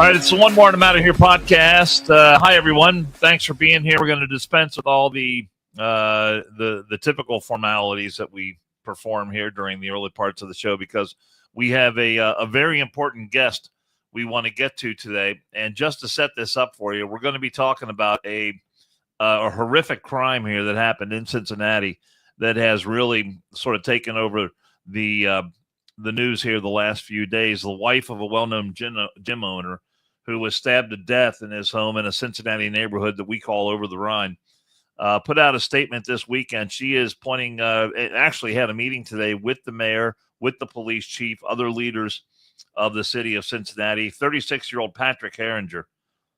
All right, it's the One More and I'm Out of Here podcast. Hi, everyone. Thanks for being here. We're going to dispense with all the typical formalities that we perform here during the early parts of the show because we have a very important guest we want to get to today. And just to set this up for you, we're going to be talking about a horrific crime here that happened in Cincinnati that has really sort of taken over the news here the last few days. The wife of a well-known gym owner who was stabbed to death in his home in a Cincinnati neighborhood that we call Over the Rhine, put out a statement this weekend. She is pointing, actually had a meeting today with the mayor, with the police chief, other leaders of the city of Cincinnati. 36-year-old Patrick Herringer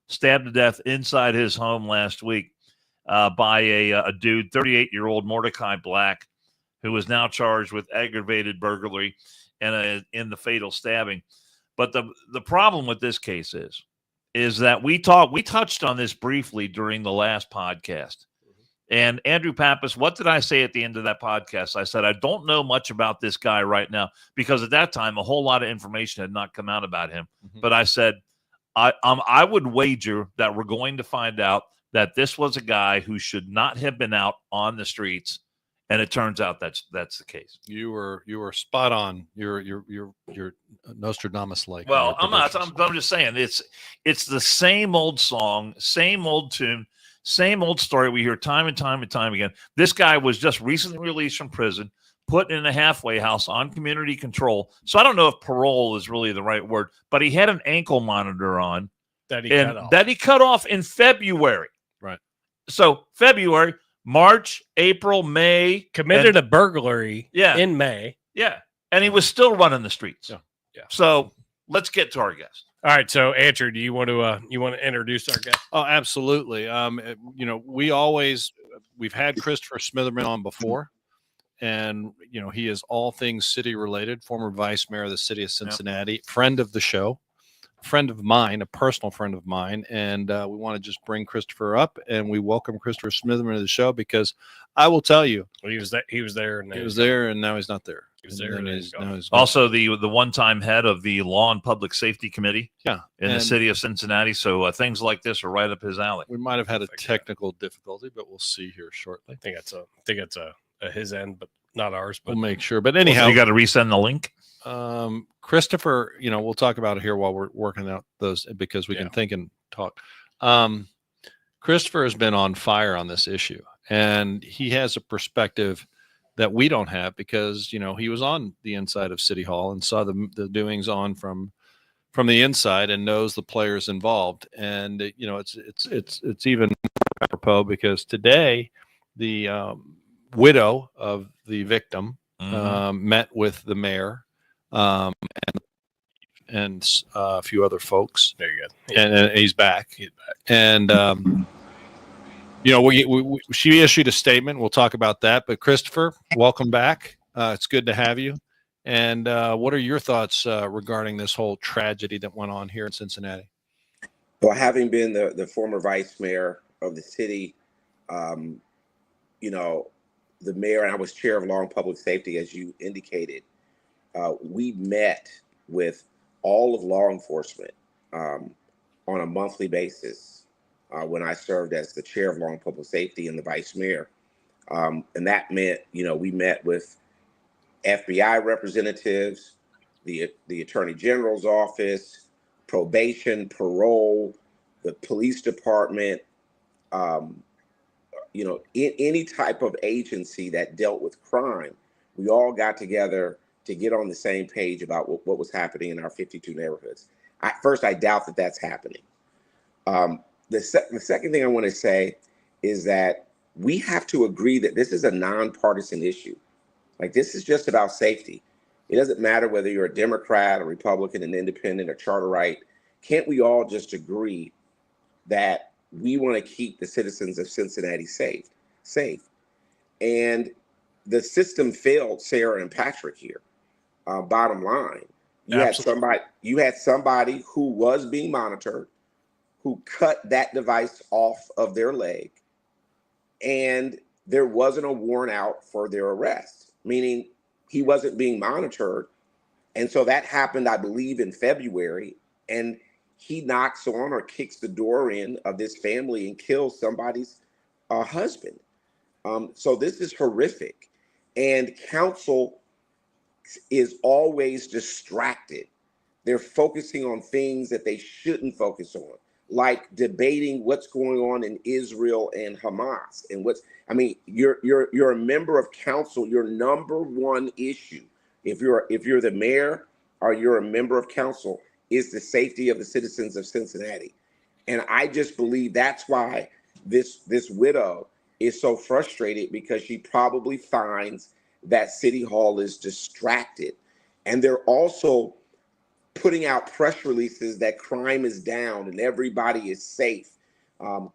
stabbed to death inside his home last week by a dude, 38-year-old Mordecai Black, who is now charged with aggravated burglary and in the fatal stabbing. But the problem with this case is that we touched on this briefly during the last podcast. And Andrew Pappas, what did I say at the end of that podcast? I said, I don't know much about this guy right now because at that time, a whole lot of information had not come out about him. Mm-hmm. But I said, I would wager that we're going to find out that this was a guy who should not have been out on the streets. And it turns out that's the case. You were spot on. You're Nostradamus-like. Well, I'm just saying it's the same old song, same old tune, same old story we hear time and time and time again. This guy was just recently released from prison, put in a halfway house on community control. So I don't know if parole is really the right word, but he had an ankle monitor on that he cut off in February. Right. So February. March, April, May. Committed a burglary in May. Yeah. And he was still running the streets. Yeah. So let's get to our guest. All right. So, Andrew, do you want to introduce our guest? Oh, absolutely. We've had Christopher Smitherman on before, and, he is all things city related, former vice mayor of the city of Cincinnati, friend of the show. Friend of mine, a personal friend of mine, and we want to just bring Christopher up, and we welcome Christopher Smitherman to the show because I will tell you, he was there, and now he's not there. He was there, and he's also the one-time head of the Law and Public Safety Committee, in the city of Cincinnati. So things like this are right up his alley. We might have had a technical difficulty, but we'll see here shortly. I think it's a his end, but not ours. But we'll make sure. But anyhow, you got to resend the link. Christopher, we'll talk about it here while we're working out those because we can think and talk. Christopher has been on fire on this issue, and he has a perspective that we don't have because, he was on the inside of City Hall and saw the doings on from the inside and knows the players involved. And, it's even apropos because today the widow of the victim met with the mayor and a few other folks. Very good. And he's back. And, she issued a statement. We'll talk about that. But Christopher, welcome back. It's good to have you. And what are your thoughts regarding this whole tragedy that went on here in Cincinnati? Well, having been the former vice mayor of the city, the mayor and I was chair of law and public safety, as you indicated. We met with all of law enforcement on a monthly basis when I served as the chair of law and public safety and the vice mayor. And that meant, we met with FBI representatives, the Attorney General's office, probation, parole, the police department, any type of agency that dealt with crime. We all got together to get on the same page about what was happening in our 52 neighborhoods. First, I doubt that that's happening. The second thing I want to say is that we have to agree that this is a nonpartisan issue. Like, this is just about safety. It doesn't matter whether you're a Democrat, a Republican, an independent, or charter right. Can't we all just agree that we want to keep the citizens of Cincinnati safe? And the system failed Sarah and Patrick here. Bottom line, you had somebody who was being monitored, who cut that device off of their leg, and there wasn't a warrant out for their arrest, meaning he wasn't being monitored. And so that happened, I believe, in February. And he knocks on or kicks the door in of this family and kills somebody's husband. So this is horrific. And council is always distracted. They're focusing on things that they shouldn't focus on, like debating what's going on in Israel and Hamas. And you're a member of council. Your number one issue, if you're the mayor or you're a member of council, is the safety of the citizens of Cincinnati. And I just believe that's why this widow is so frustrated, because she probably finds that City Hall is distracted. And they're also putting out press releases that crime is down and everybody is safe.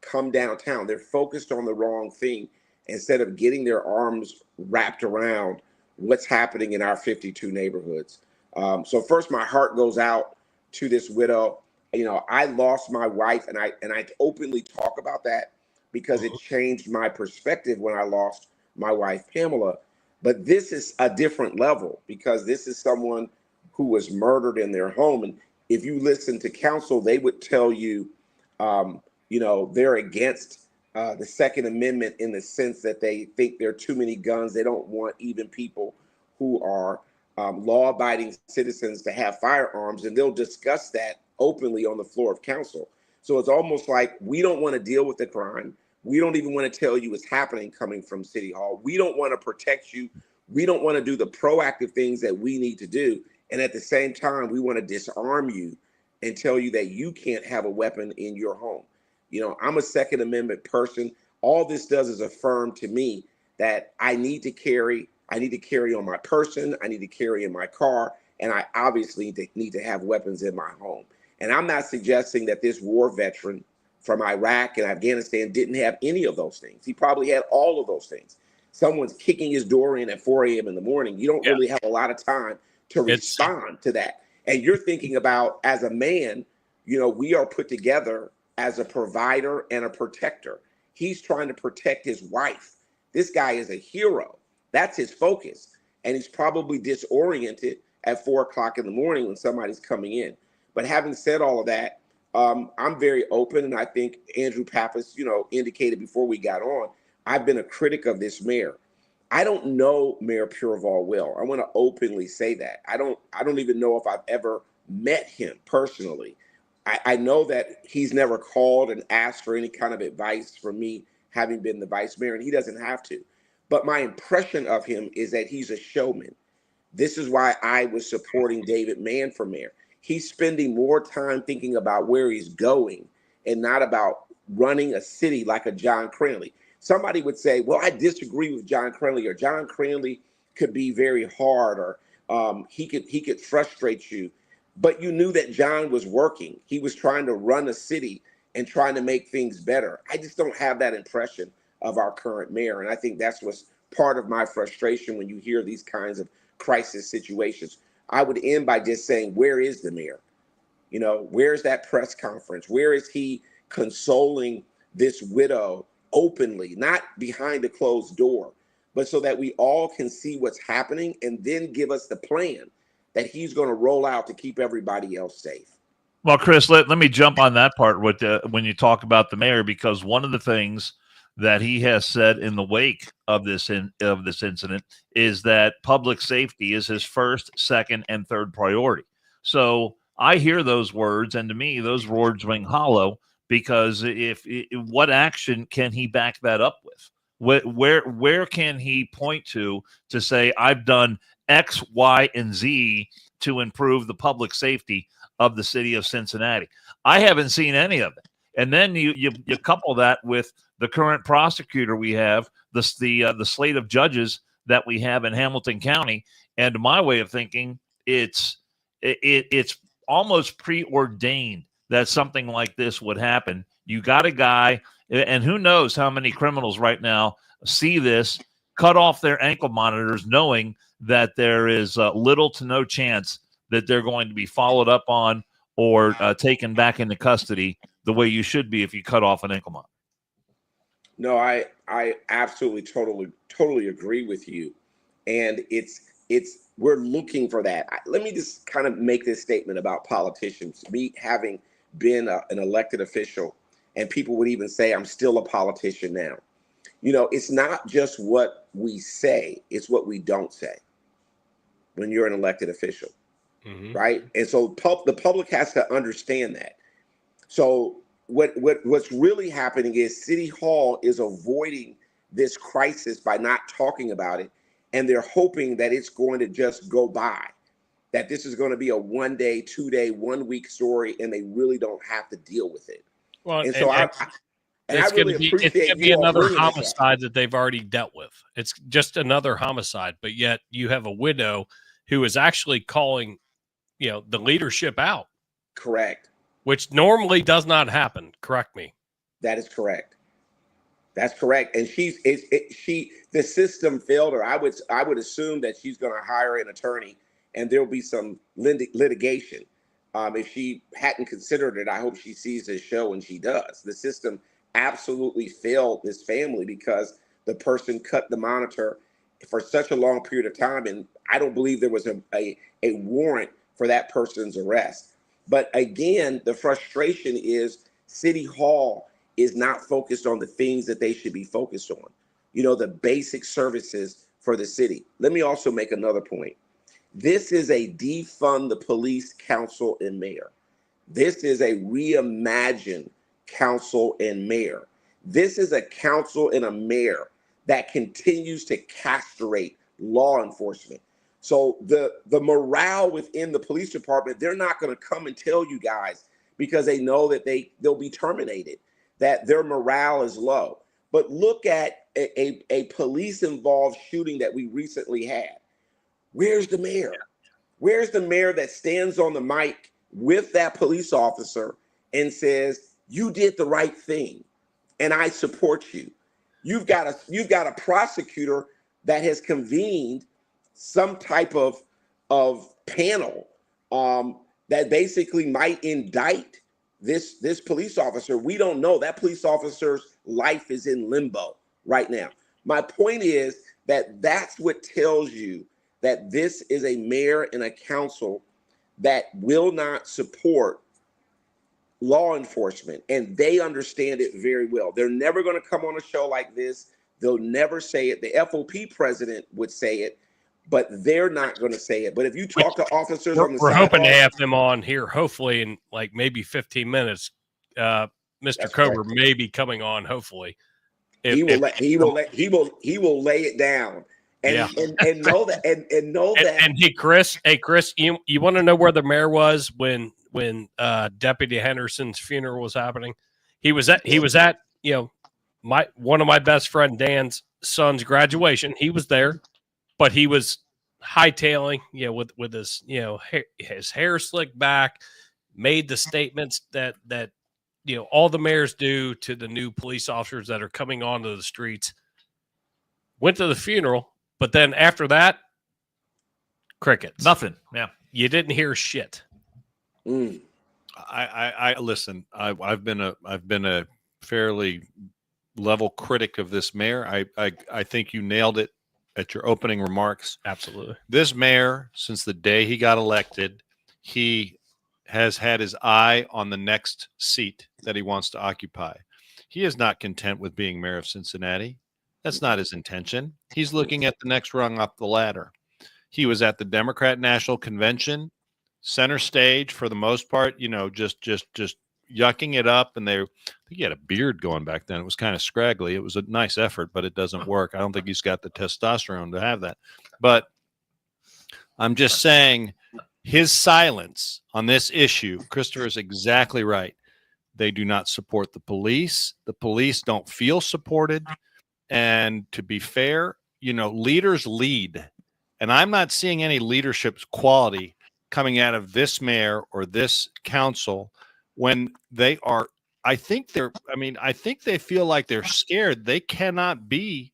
Come downtown. They're focused on the wrong thing instead of getting their arms wrapped around what's happening in our 52 neighborhoods. So first, my heart goes out to this widow. You know, I lost my wife, and I openly talk about that because it changed my perspective when I lost my wife, Pamela. But this is a different level, because this is someone who was murdered in their home. And if you listen to counsel, they would tell you, they're against the Second Amendment in the sense that they think there are too many guns. They don't want even people who are law-abiding citizens to have firearms, and they'll discuss that openly on the floor of council. So it's almost like, we don't want to deal with the crime. We don't even want to tell you what's happening coming from City Hall. We don't want to protect you. We don't want to do the proactive things that we need to do. And at the same time, we want to disarm you and tell you that you can't have a weapon in your home. You know, I'm a Second Amendment person. All this does is affirm to me that I need to carry on my person. I need to carry in my car. And I obviously need to have weapons in my home. And I'm not suggesting that this war veteran from Iraq and Afghanistan didn't have any of those things. He probably had all of those things. Someone's kicking his door in at 4 a.m. in the morning. You don't really have a lot of time to respond to that. And you're thinking about, as a man, we are put together as a provider and a protector. He's trying to protect his wife. This guy is a hero. That's his focus. And he's probably disoriented at 4 o'clock in the morning when somebody's coming in. But having said all of that, I'm very open. And I think Andrew Pappas, indicated before we got on, I've been a critic of this mayor. I don't know Mayor Pureval well. I want to openly say that. I don't even know if I've ever met him personally. I know that he's never called and asked for any kind of advice from me, having been the vice mayor, and he doesn't have to. But my impression of him is that he's a showman. This is why I was supporting David Mann for mayor. He's spending more time thinking about where he's going and not about running a city like a John Cranley. Somebody would say, well, I disagree with John Cranley, or John Cranley could be very hard, or he could frustrate you. But you knew that John was working. He was trying to run a city and trying to make things better. I just don't have that impression of our current mayor. And I think that's what's part of my frustration when you hear these kinds of crisis situations. I would end by just saying, where is the mayor? Where's that press conference? Where is he consoling this widow openly, not behind a closed door, but so that we all can see what's happening and then give us the plan that he's going to roll out to keep everybody else safe. Well, Chris, let me jump on that part with when you talk about the mayor, because one of the things that he has said in the wake of this incident is that public safety is his first, second, and third priority. So I hear those words, and to me, those words ring hollow, because what action can he back that up with? Where can he point to say, I've done X, Y, and Z to improve the public safety of the city of Cincinnati? I haven't seen any of it. And then you couple that with the current prosecutor we have, the slate of judges that we have in Hamilton County, and to my way of thinking, it's almost preordained that something like this would happen. You got a guy, and who knows how many criminals right now see this, cut off their ankle monitors, knowing that there is little to no chance that they're going to be followed up on or taken back into custody the way you should be if you cut off an ankle monitor. No, I absolutely, totally agree with you. And we're looking for that. Let me just kind of make this statement about politicians. Me having been an elected official, and people would even say, I'm still a politician now. You know, it's not just what we say, it's what we don't say when you're an elected official, right? And so the public has to understand that. So what's really happening is City Hall is avoiding this crisis by not talking about it, and they're hoping that it's going to just go by, that this is going to be a 1 day, 2 day, 1 week story, and they really don't have to deal with it. Well, and so I it's really appreciate be another bringing this up. homicide that they've already dealt with. It's just another homicide, but yet you have a widow who is actually calling, the leadership out. Correct. Which normally does not happen. Correct me. That is correct. That's correct. And the system failed her. I would assume that she's going to hire an attorney, and there'll be some litigation. If she hadn't considered it, I hope she sees this show and she does. The system absolutely failed this family because the person cut the monitor for such a long period of time, and I don't believe there was a warrant for that person's arrest. But again, the frustration is City Hall is not focused on the things that they should be focused on, the basic services for the city. Let me also make another point. This is a defund the police council and mayor. This is a reimagine council and mayor. This is a council and a mayor that continues to castrate law enforcement. So the morale within the police department, they're not going to come and tell you guys because they know that they'll be terminated, that their morale is low. But look at a police-involved shooting that we recently had. Where's the mayor? Where's the mayor that stands on the mic with that police officer and says, you did the right thing and I support you? You've got a prosecutor that has convened some type of panel that basically might indict this police officer. We don't know. That police officer's life is in limbo right now. My point is that's what tells you that this is a mayor and a council that will not support law enforcement, and they understand it very well. They're never going to come on a show like this. They'll never say it. The FOP president would say it, but they're not going to say it. But if you talk to officers on the we're sidewalk, hoping to have them on here, hopefully in like maybe 15 minutes. Mr. Cobra may be coming on. Hopefully, he will lay it down. And know that and know that. And hey Chris, you want to know where the mayor was when Deputy Henderson's funeral was happening? He was at one of my best friend Dan's son's graduation. He was there, but he was hightailing, with his his hair slicked back, made the statements that all the mayors do to the new police officers that are coming onto the streets. Went to the funeral. But then after that, crickets. Nothing. Yeah. You didn't hear shit. I listen. I've been a fairly level critic of this mayor. I think you nailed it at your opening remarks. Absolutely. This mayor, since the day he got elected, he has had his eye on the next seat that he wants to occupy. He is not content with being mayor of Cincinnati. That's not his intention. He's looking at the next rung up the ladder. He was at the Democrat National Convention, center stage for the most part, just yucking it up. And I think he had a beard going back then. It was kind of scraggly. It was a nice effort, but it doesn't work. I don't think he's got the testosterone to have that. But I'm just saying his silence on this issue, Christopher is exactly right. They do not support the police. The police don't feel supported. And to be fair, leaders lead. And I'm not seeing any leadership quality coming out of this mayor or this council when they are, I think they feel like they're scared. They cannot be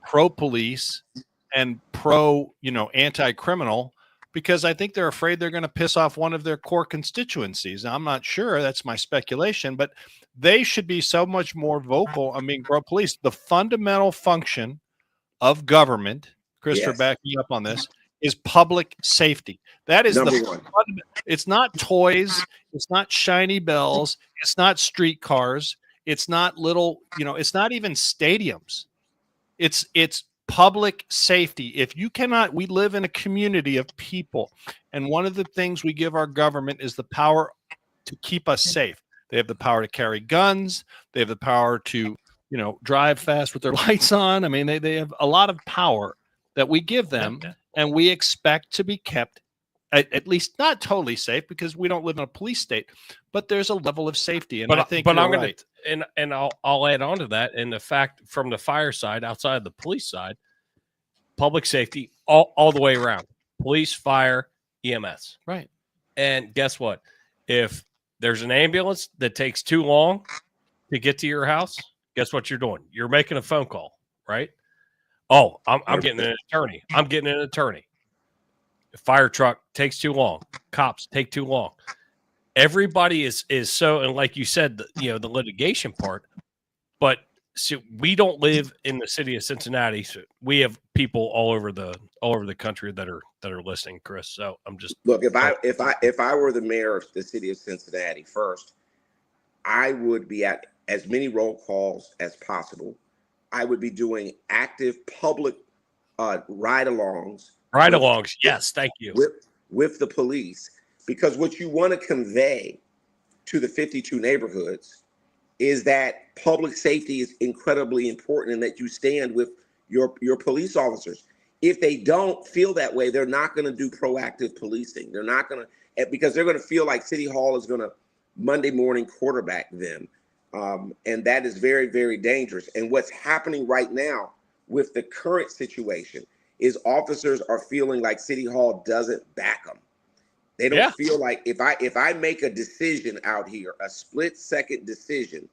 pro-police and anti-criminal because I think they're afraid they're going to piss off one of their core constituencies. Now, I'm not sure. That's my speculation, but they should be so much more vocal on being pro-police. The fundamental function of government, Christopher, back me up on this, is public safety. That is the fundamental. It's not toys. It's not shiny bells. It's not streetcars. It's not little, it's not even stadiums. It's public safety. If you cannot, we live in a community of people. And one of the things we give our government is the power to keep us safe. They have the power to carry guns. They have the power to, drive fast with their lights on. I mean, they have a lot of power that we give them, and we expect to be kept at least not totally safe, because we don't live in a police state, but there's a level of safety. And I think I'm right. going to, and I'll add on to that. And the fact from the fire side, outside of the police side, public safety, all the way around, police, fire, EMS. Right. And guess what? If there's an ambulance that takes too long to get to your house, guess what you're doing? You're making a phone call, right? Oh, I'm getting an attorney. I'm getting an attorney. The fire truck takes too long. Cops take too long. Everybody is so, and like you said, the litigation part, but so we don't live in the city of Cincinnati. So we have people all over the country that are listening, Chris. So I'm just look, if I were the mayor of the city of Cincinnati, first, I would be at as many roll calls as possible. I would be doing active public ride-alongs. Ride-alongs, yes, thank you. With the police, because what you want to convey to the 52 neighborhoods is that public safety is incredibly important, and that you stand with your police officers. If they don't feel that way, they're not going to do proactive policing. They're not going to, because they're going to feel like City Hall is going to Monday morning quarterback them. And that is very, very dangerous. And what's happening right now with the current situation is officers are feeling like City Hall doesn't back them. They don't feel like if I make a decision out here, a split-second decision,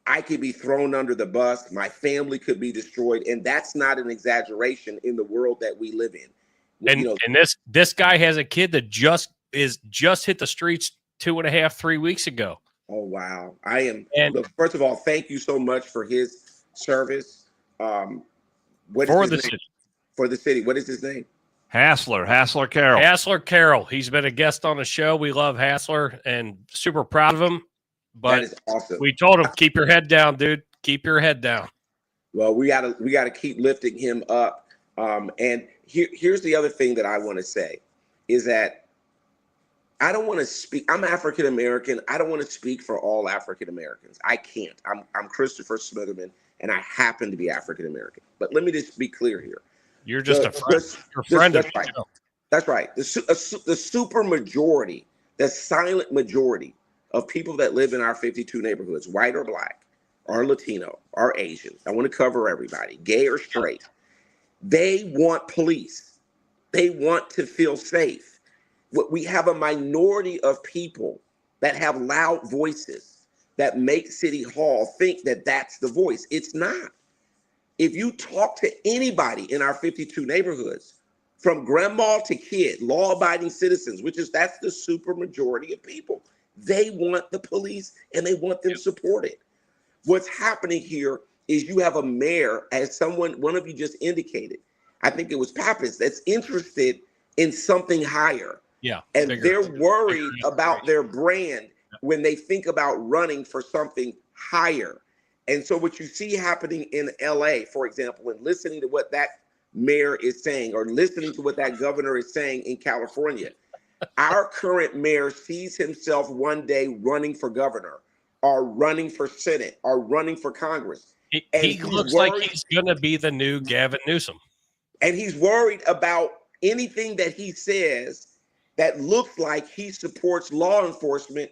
I could be thrown under the bus. My family could be destroyed, and that's not an exaggeration in the world that we live in. And this guy has a kid that just hit the streets 2.5-3 weeks ago. Oh wow! Look, first of all, thank you so much for his service. What is his name? City. For the city. What is his name? Hassler Carroll. Hassler Carroll. He's been a guest on the show. We love Hassler and super proud of him. But that is awesome. We told him, keep your head down, dude. Keep your head down. Well, we gotta keep lifting him up. And here's the other thing that I want to say is that I don't want to speak. I'm African American. I don't want to speak for all African Americans. I can't. I'm Christopher Smitherman, and I happen to be African American. But let me just be clear here. You're just a friend. That's right. That's right. The super majority, the silent majority of people that live in our 52 neighborhoods, white or black, or Latino, or Asian, I want to cover everybody, gay or straight, they want police. They want to feel safe. We have a minority of people that have loud voices that make City Hall think that that's the voice. It's not. If you talk to anybody in our 52 neighborhoods, from grandma to kid, law-abiding citizens, that's the super majority of people, they want the police and they want them supported. What's happening here is you have a mayor, as one of you just indicated, I think it was Pappas, that's interested in something higher. Yeah. And they're worried about their brand when they think about running for something higher. And so what you see happening in LA, for example, and listening to what that mayor is saying, or listening to what that governor is saying in California, our current mayor sees himself one day running for governor, or running for Senate, or running for Congress. He looks like he's going to be the new Gavin Newsom. And he's worried about anything that he says that looks like he supports law enforcement,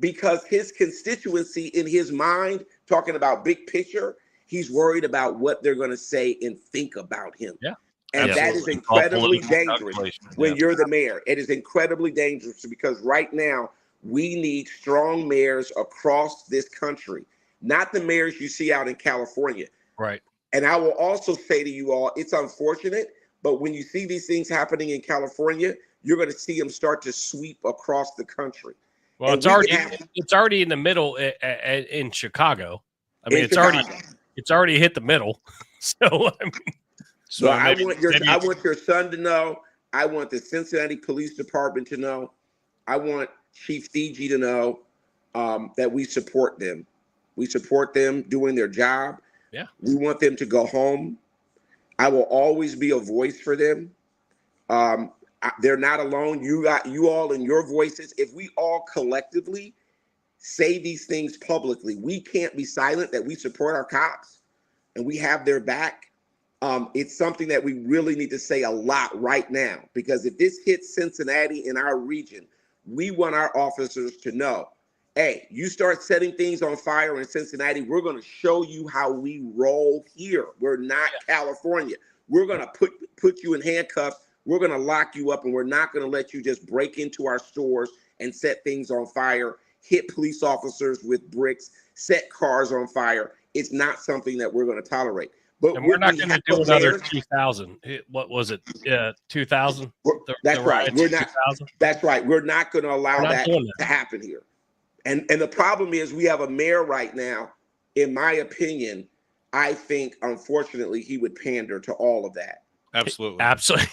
because his constituency in his mind, talking about big picture, he's worried about what they're going to say and think about him. Yeah. And that is incredibly dangerous when you're the mayor. It is incredibly dangerous because right now we need strong mayors across this country, not the mayors you see out in California. Right. And I will also say to you all, it's unfortunate, but when you see these things happening in California, you're going to see them start to sweep across the country. Well, it's already in the middle in Chicago. I mean, it's already hit the middle. So, I want your son to know. I want the Cincinnati Police Department to know. I want Chief Fiji to know that we support them. We support them doing their job. Yeah. We want them to go home. I will always be a voice for them. They're not alone. You all in your voices. If we all collectively say these things publicly, we can't be silent that we support our cops and we have their back. It's something that we really need to say a lot right now, because if this hits Cincinnati in our region, we want our officers to know, hey, you start setting things on fire in Cincinnati, we're going to show you how we roll here. We're not California. We're going to put you in handcuffs. We're going to lock you up, and we're not going to let you just break into our stores and set things on fire, hit police officers with bricks, set cars on fire. It's not something that we're going to tolerate. But And we're not going to do another 2000. What was it? 2000. That's right. We're not. 2000? That's right. We're not going to allow that to happen here. And the problem is we have a mayor right now. In my opinion, I think unfortunately he would pander to all of that. Absolutely.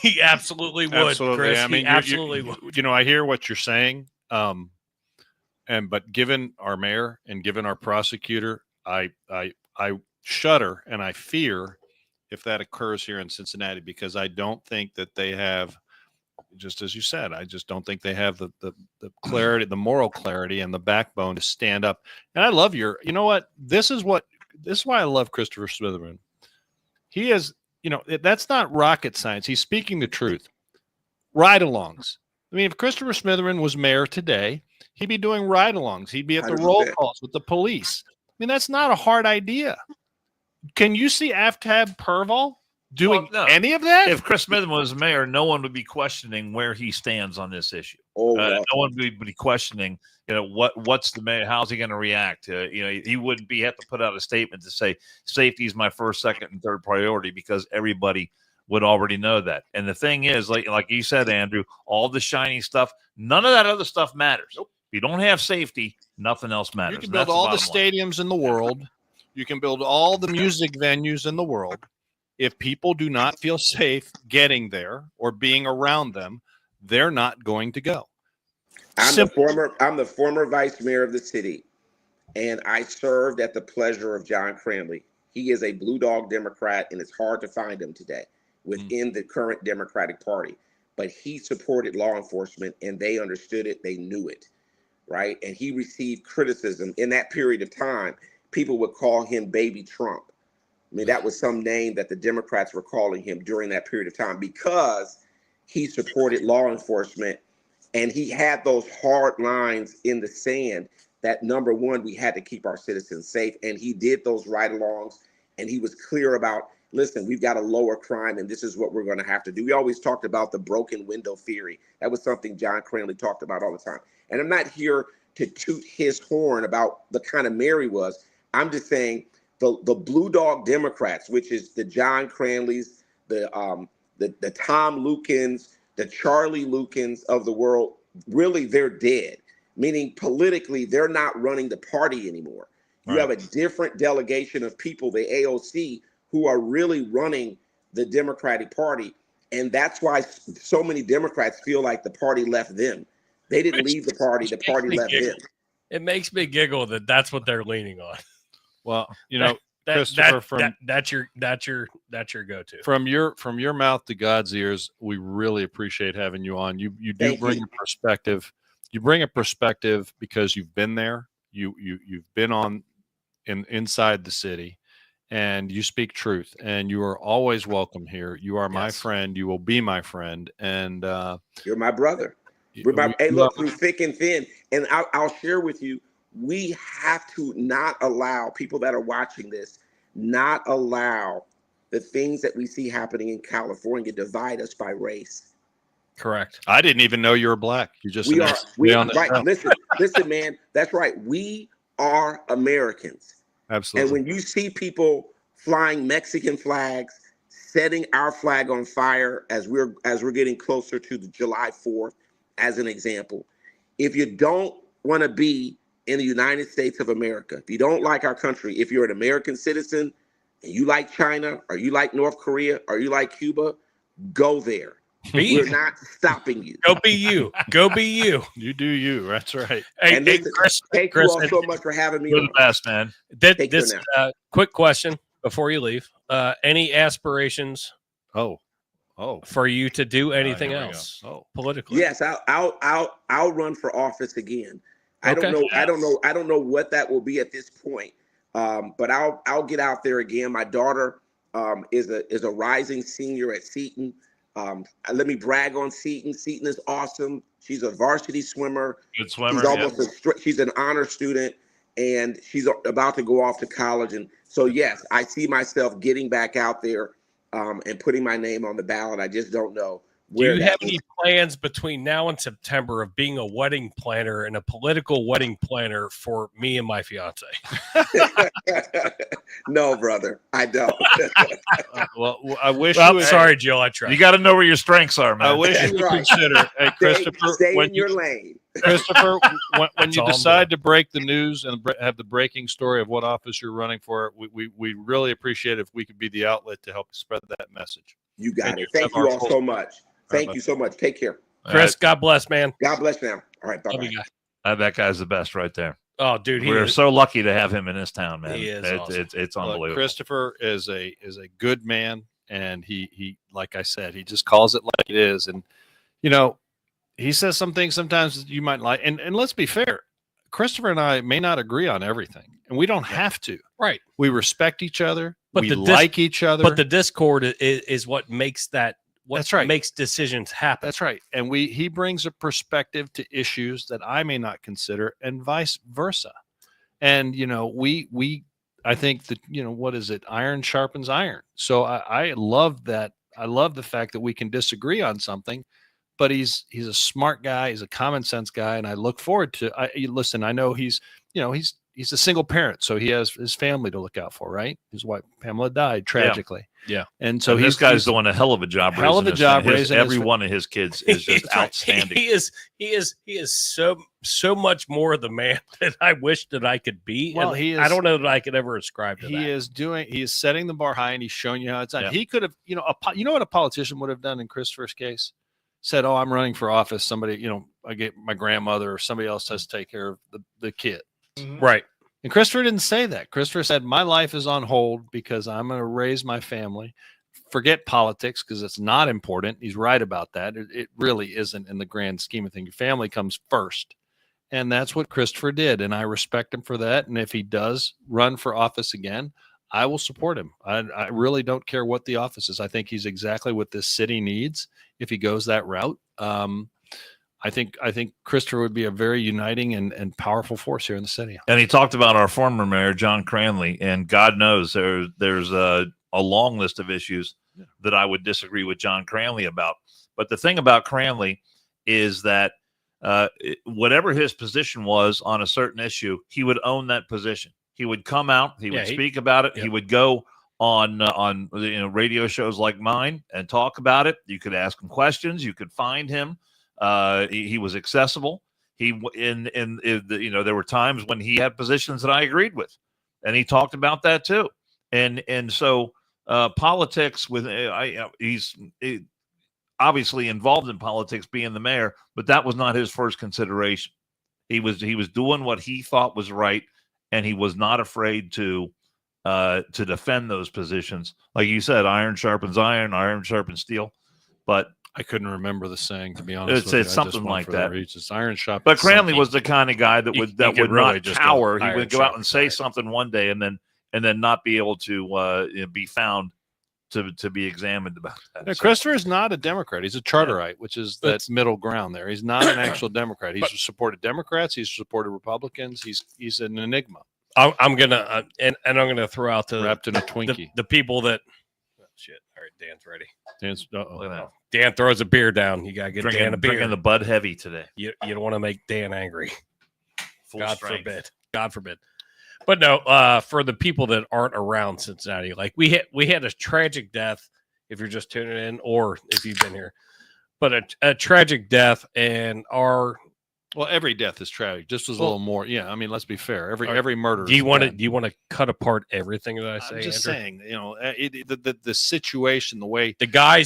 He absolutely would. Absolutely. Chris. I mean, he absolutely would. You know, I hear what you're saying. But given our mayor and given our prosecutor, I shudder and I fear if that occurs here in Cincinnati, because I don't think that they have, just as you said, I just don't think they have the clarity, the moral clarity and the backbone to stand up. And I love you know what? This is why I love Christopher Smitherman. He is, that's not rocket science. He's speaking the truth. Ride-alongs. I mean, if Christopher Smitherman was mayor today, he'd be doing ride-alongs. He'd be at the 100%. roll calls with the police. I mean, that's not a hard idea. Can you see Aftab Purval doing any of that? If Chris Smitherman was mayor, no one would be questioning where he stands on this issue. No one would be questioning, what's the mayor? How's he going to react? He wouldn't have to put out a statement to say safety is my first, second, and third priority, because everybody would already know that. And the thing is, like you said, Andrew, all the shiny stuff, none of that other stuff matters. Nope. If you don't have safety, nothing else matters. You can build all the stadiums in the world. You can build all the music venues in the world. If people do not feel safe getting there or being around them, they're not going to go. I'm the former vice mayor of the city, and I served at the pleasure of John Cranley. He is a blue dog Democrat, and it's hard to find him today within the current Democratic Party. But he supported law enforcement, and they understood it. They knew it, right? And he received criticism in that period of time. People would call him Baby Trump. I mean, that was some name that the Democrats were calling him during that period of time, because he supported law enforcement and he had those hard lines in the sand that, number one, we had to keep our citizens safe. And he did those ride-alongs, and he was clear about, listen, we've got to lower crime, and this is what we're going to have to do. We always talked about the broken window theory. That was something John Cranley talked about all the time. And I'm not here to toot his horn about the kind of mayor he was. I'm just saying the blue dog Democrats, which is the John Cranleys, the Tom Lukens, the Charlie Lukens of the world, really they're dead. Meaning politically, they're not running the party anymore. You have a different delegation of people, the AOC, who are really running the Democratic Party. And that's why so many Democrats feel like the party left them. They didn't leave the party left them. It makes me giggle that that's what they're leaning on. Well, Christopher, that's your go-to. From your mouth to God's ears, we really appreciate having you on. You do bring a perspective. You bring a perspective because you've been there. You've been inside the city, and you speak truth. And you are always welcome here. You are my friend. You will be my friend. And you're my brother. Hey, look, through thick and thin. And I'll share with you. We have to not allow people that are watching this, not allow the things that we see happening in California divide us by race. Correct. I didn't even know you were black. You just we are right. Listen, man. That's right. We are Americans. Absolutely. And when you see people flying Mexican flags, setting our flag on fire as we're getting closer to the July 4th, as an example, if you don't want to be in the United States of America, if you don't like our country, if you're an American citizen and you like China or you like North Korea or you like Cuba, go there. Be We're not stopping you. Go be you. Go be you. You do you. That's right. Hey, And hey, listen, Chris, thank Chris, you all so much for having me You're on. the best, man. Take care this now. quick question before you leave. Any aspirations Oh. for you to do anything here we go. else Oh. politically? Yes, I'll run for office again. I don't Okay. know. I don't know what that will be at this point. But I'll get out there again. My daughter is a rising senior at Seton. Let me brag on Seton. Seton is awesome. She's a varsity swimmer. Good swimmer. She's almost she's an honor student, and she's about to go off to college. And so yes, I see myself getting back out there and putting my name on the ballot. I just don't know Do where you that have is. any plans between now and September of being a wedding planner and a political wedding planner for me and my fiance? No, brother, I don't. Well, I wish Well, you would, sorry, Joe. I tried. You got to know where your strengths are, man. I wish That's you would right. consider, hey, Christopher, Stay when in you, your lane. Christopher, when That's you all I'm decide to break the news and have the breaking story of what office you're running for, we really appreciate it if we could be the outlet to help spread that message. You got And it. you Thank have you our all full- so much. Thank bud. you so much. Take care. Chris, God bless, man. God bless now. All right, bye Love bye. you, guy. That guy's the best right there. Oh, dude, We're so lucky to have him in this town, man. He is It's awesome. it's Look, unbelievable. Christopher is a good man, and he like I said, he just calls it like it is. And he says some things sometimes that you might like. And let's be fair, Christopher and I may not agree on everything, and we don't have to. Right. We respect each other. But We the like each other. But the discord is what makes that. What That's right. makes decisions happen. That's right. And he brings a perspective to issues that I may not consider, and vice versa. And I think that what is it? Iron sharpens iron. So I love that. I love the fact that we can disagree on something, but he's a smart guy. He's a common sense guy, and I look forward to. Listen, I know he's a single parent, so he has his family to look out for. Right? His wife Pamela died tragically. Yeah. And so this guy's doing a hell of a job. Raising every one of his kids is just outstanding. He is so much more the man that I wish that I could be. Well, and he is. I don't know that I could ever ascribe to that. He is setting the bar high, and he's showing you how it's done. Yeah. He could have, you know what a politician would have done in Christopher's case? Said, "Oh, I'm running for office. Somebody, I get my grandmother or somebody else has to take care of the kid." Right. And Christopher didn't say that. Christopher said, "My life is on hold because I'm going to raise my family. Forget politics because it's not important." He's right about that. It really isn't in the grand scheme of things. Your family comes first. And that's what Christopher did. And I respect him for that. And if he does run for office again, I will support him. I really don't care what the office is. I think he's exactly what this city needs if he goes that route. I think Christopher would be a very uniting and powerful force here in the city. And he talked about our former mayor, John Cranley, and God knows there's a long list of issues that I would disagree with John Cranley about. But the thing about Cranley is that whatever his position was on a certain issue, he would own that position. He would come out, he would speak about it. He would go on radio shows like mine and talk about it. You could ask him questions. You could find him. He was accessible. There were times when he had positions that I agreed with, and he talked about that too. And so politics he's obviously involved in politics, being the mayor, but that was not his first consideration. He was doing what he thought was right, and he was not afraid to defend those positions. Like you said, iron sharpens iron, iron sharpens steel. But I couldn't remember the saying, to be honest. It's something like that. It's iron sharp. But Cranley was the kind of guy that would really not just cower. go He would go iron out and say something one day, and then not be able to be found to be examined about that. Yeah, Christopher is not a Democrat. He's a Charterite, which is that middle ground there. He's not an actual Democrat. He's supported Democrats. He's supported Republicans. He's an enigma. I'm gonna and I'm gonna throw out wrapped in a Twinkie. the people that. Oh, shit! All right, Dan's ready. Look at that. Dan throws a beer down. You gotta get Dan a beer. Drinking the Bud Heavy today. You don't want to make Dan angry. Full God strength. forbid. God forbid. But no, for the people that aren't around Cincinnati, like we had a tragic death. If you're just tuning in, or if you've been here, but a tragic death, and our Well, every death is tragic. Just as a little more. Yeah, I mean, let's be fair. Every murder. Do you want to? Do you want to cut apart everything that I say? I'm just Andrew? saying, the situation, the way The guy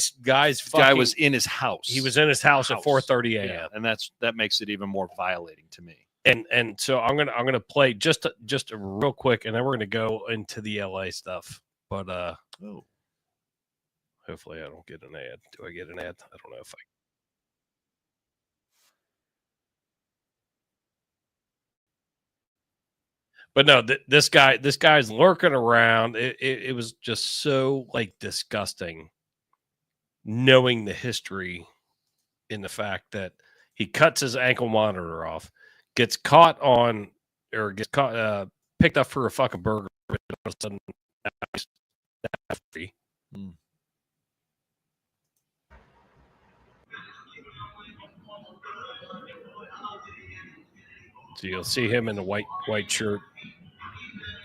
was in his house. He was in his house at 4:30 a.m. Yeah, and that makes it even more violating to me. And so I'm gonna play just a real quick, and then we're gonna go into the LA stuff. But hopefully I don't get an ad. Do I get an ad? I don't know if I. But no, this guy's lurking around. It was just so like disgusting, knowing the history, in the fact that he cuts his ankle monitor off, gets caught picked up for a fucking burger. All of a sudden, free. So you'll see him in the white shirt.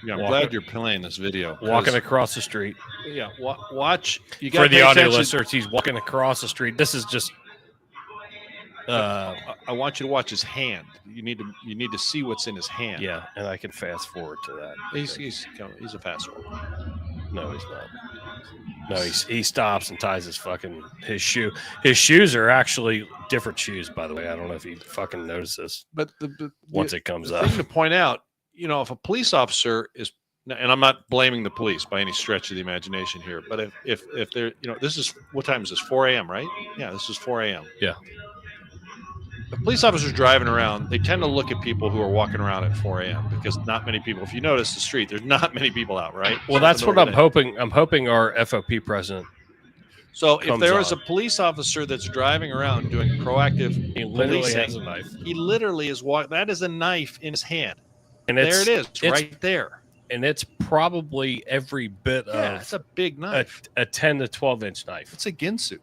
Yeah, I'm glad you're playing this video. Walking across the street. Yeah, watch. You For the audio listeners, he's walking across the street. This is just. I want you to watch his hand. You need to see what's in his hand. Yeah, and I can fast forward to that. He's a fast forward. No, he's not. No, he stops and ties his shoe. His shoes are actually different shoes, by the way. I don't know if you fucking notice this. But once it comes the up, thing to point out, if a police officer is, and I'm not blaming the police by any stretch of the imagination here, but if they're, this is, what time is this? 4 a.m., right? Yeah, this is 4 a.m. Yeah. If police officers driving around, they tend to look at people who are walking around at 4 a.m. because not many people, if you notice the street, there's not many people out, right? Well, that's what I'm hoping. I'm hoping our FOP president. So if there is a police officer that's driving around doing proactive he literally policing, has a knife. He literally is walking. That is a knife in his hand. And there it is, right there. And it's probably every bit of. Yeah, it's a big knife. A 10 to 12 inch knife. It's a Ginsu.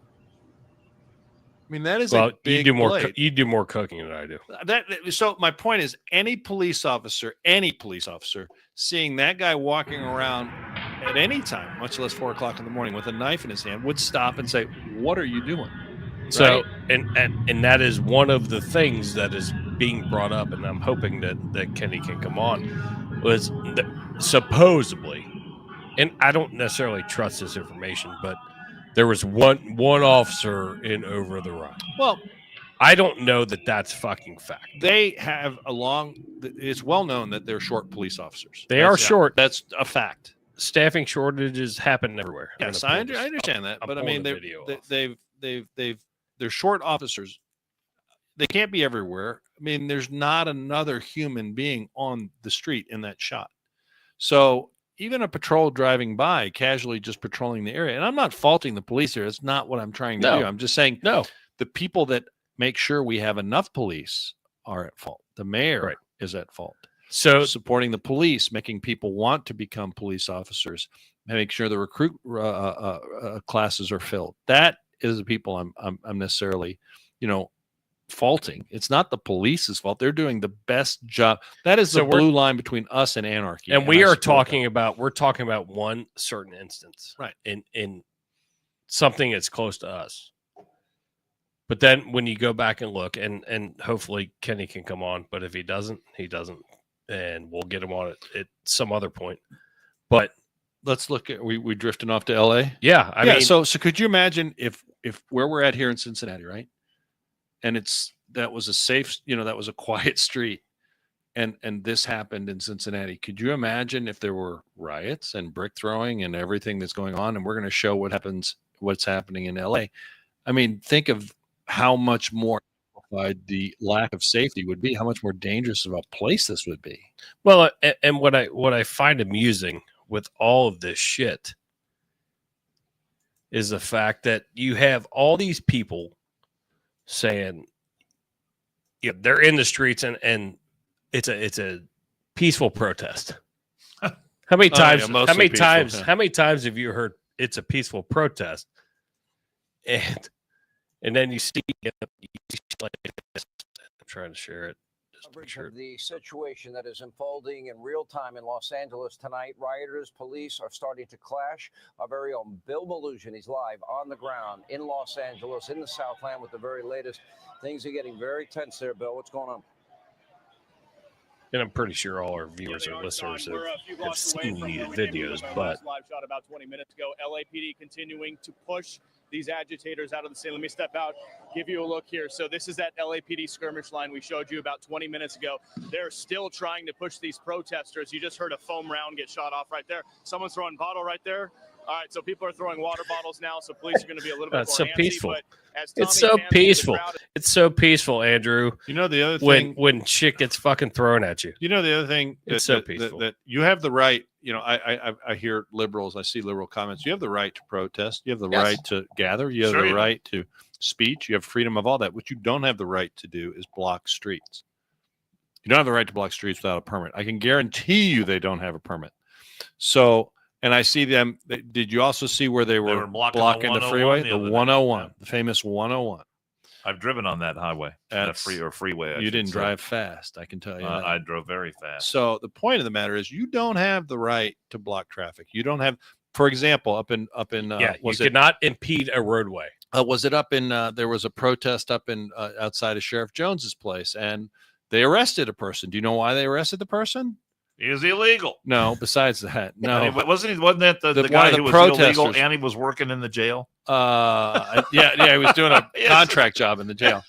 I mean, that is a big blade. You do more cooking than I do. So my point is, any police officer seeing that guy walking around at any time, much less 4 o'clock in the morning, with a knife in his hand, would stop and say, "What are you doing?" So, and that is one of the things that is being brought up, and I'm hoping that Kenny can come on, was supposedly, and I don't necessarily trust this information, but there was one officer in over the run. Well, I don't know that that's fucking fact. They have it's well known that they're short police officers. They are short. That's a fact. Staffing shortages happen everywhere. Yes, I understand that, but I mean, they're short officers. They can't be everywhere. I mean, there's not another human being on the street in that shot. So even a patrol driving by, casually just patrolling the area, and I'm not faulting the police here. It's not what I'm trying to do. I'm just saying the people that make sure we have enough police are at fault. The mayor is at fault. So supporting the police, making people want to become police officers, make sure the recruit classes are filled. That is the people I'm necessarily, faulting. It's not the police's fault. They're doing the best job. That is the blue line between us and anarchy. And we're talking about one certain instance, right? In something that's close to us. But then when you go back and look, and hopefully Kenny can come on, but if he doesn't, and we'll get him on at some other point. But let's look at we drifting off to LA. Yeah, I mean, so could you imagine if where we're at here in Cincinnati, right? And that was a safe, that was a quiet street, and this happened in Cincinnati. Could you imagine if there were riots and brick throwing and everything that's going on? And we're going to show what's happening in LA. I mean, think of how much more the lack of safety would be, how much more dangerous of a place this would be. Well, and what I find amusing with all of this shit is the fact that you have all these people saying, they're in the streets and it's a peaceful protest. How many times? How many times have you heard it's a peaceful protest? And then you see like this. I'm trying to share it. Coverage of the situation that is unfolding in real time in Los Angeles tonight. Rioters, police are starting to clash. Our very own Bill Mallusion, he's live on the ground in Los Angeles, in the Southland, with the very latest. Things are getting very tense there, Bill. What's going on? And I'm pretty sure all our viewers or listeners have seen these videos, but live shot about 20 minutes ago. LAPD continuing to push these agitators out of the city. Let me step out, give you a look here. So this is that LAPD skirmish line we showed you about 20 minutes ago. They're still trying to push these protesters. You just heard a foam round get shot off right there. Someone's throwing bottle right there. All right, so people are throwing water bottles now, so police are going to be a little bit more so antsy, peaceful. but as It's Tommy so Hansen, peaceful. the crowd- It's so peaceful, Andrew. You know the other thing When shit gets fucking thrown at you. You know the other thing It's so peaceful. that you have the right. You know, I hear liberals. I see liberal comments. You have the right to protest. You have the right to gather. You have Sure the you do. right to speech. You have freedom of all that. What you don't have the right to do is block streets. You don't have the right to block streets without a permit. I can guarantee you they don't have a permit. So, and I see them. Did you also see where they were blocking the freeway? The 101, the famous 101. I've driven on that highway, that freeway. I You should didn't say. drive fast. I can tell you. that. I drove very fast. So the point of the matter is, you don't have the right to block traffic. You don't have, for example, up in You could not impede a roadway. was it up in there was a protest up in outside of Sheriff Jones's place, and they arrested a person. Do you know why they arrested the person? He is illegal. No, besides that, no. And wasn't that the one guy of the who was illegal protesters- and he was working in the jail? Yeah, he was doing a Yes. contract job in the jail.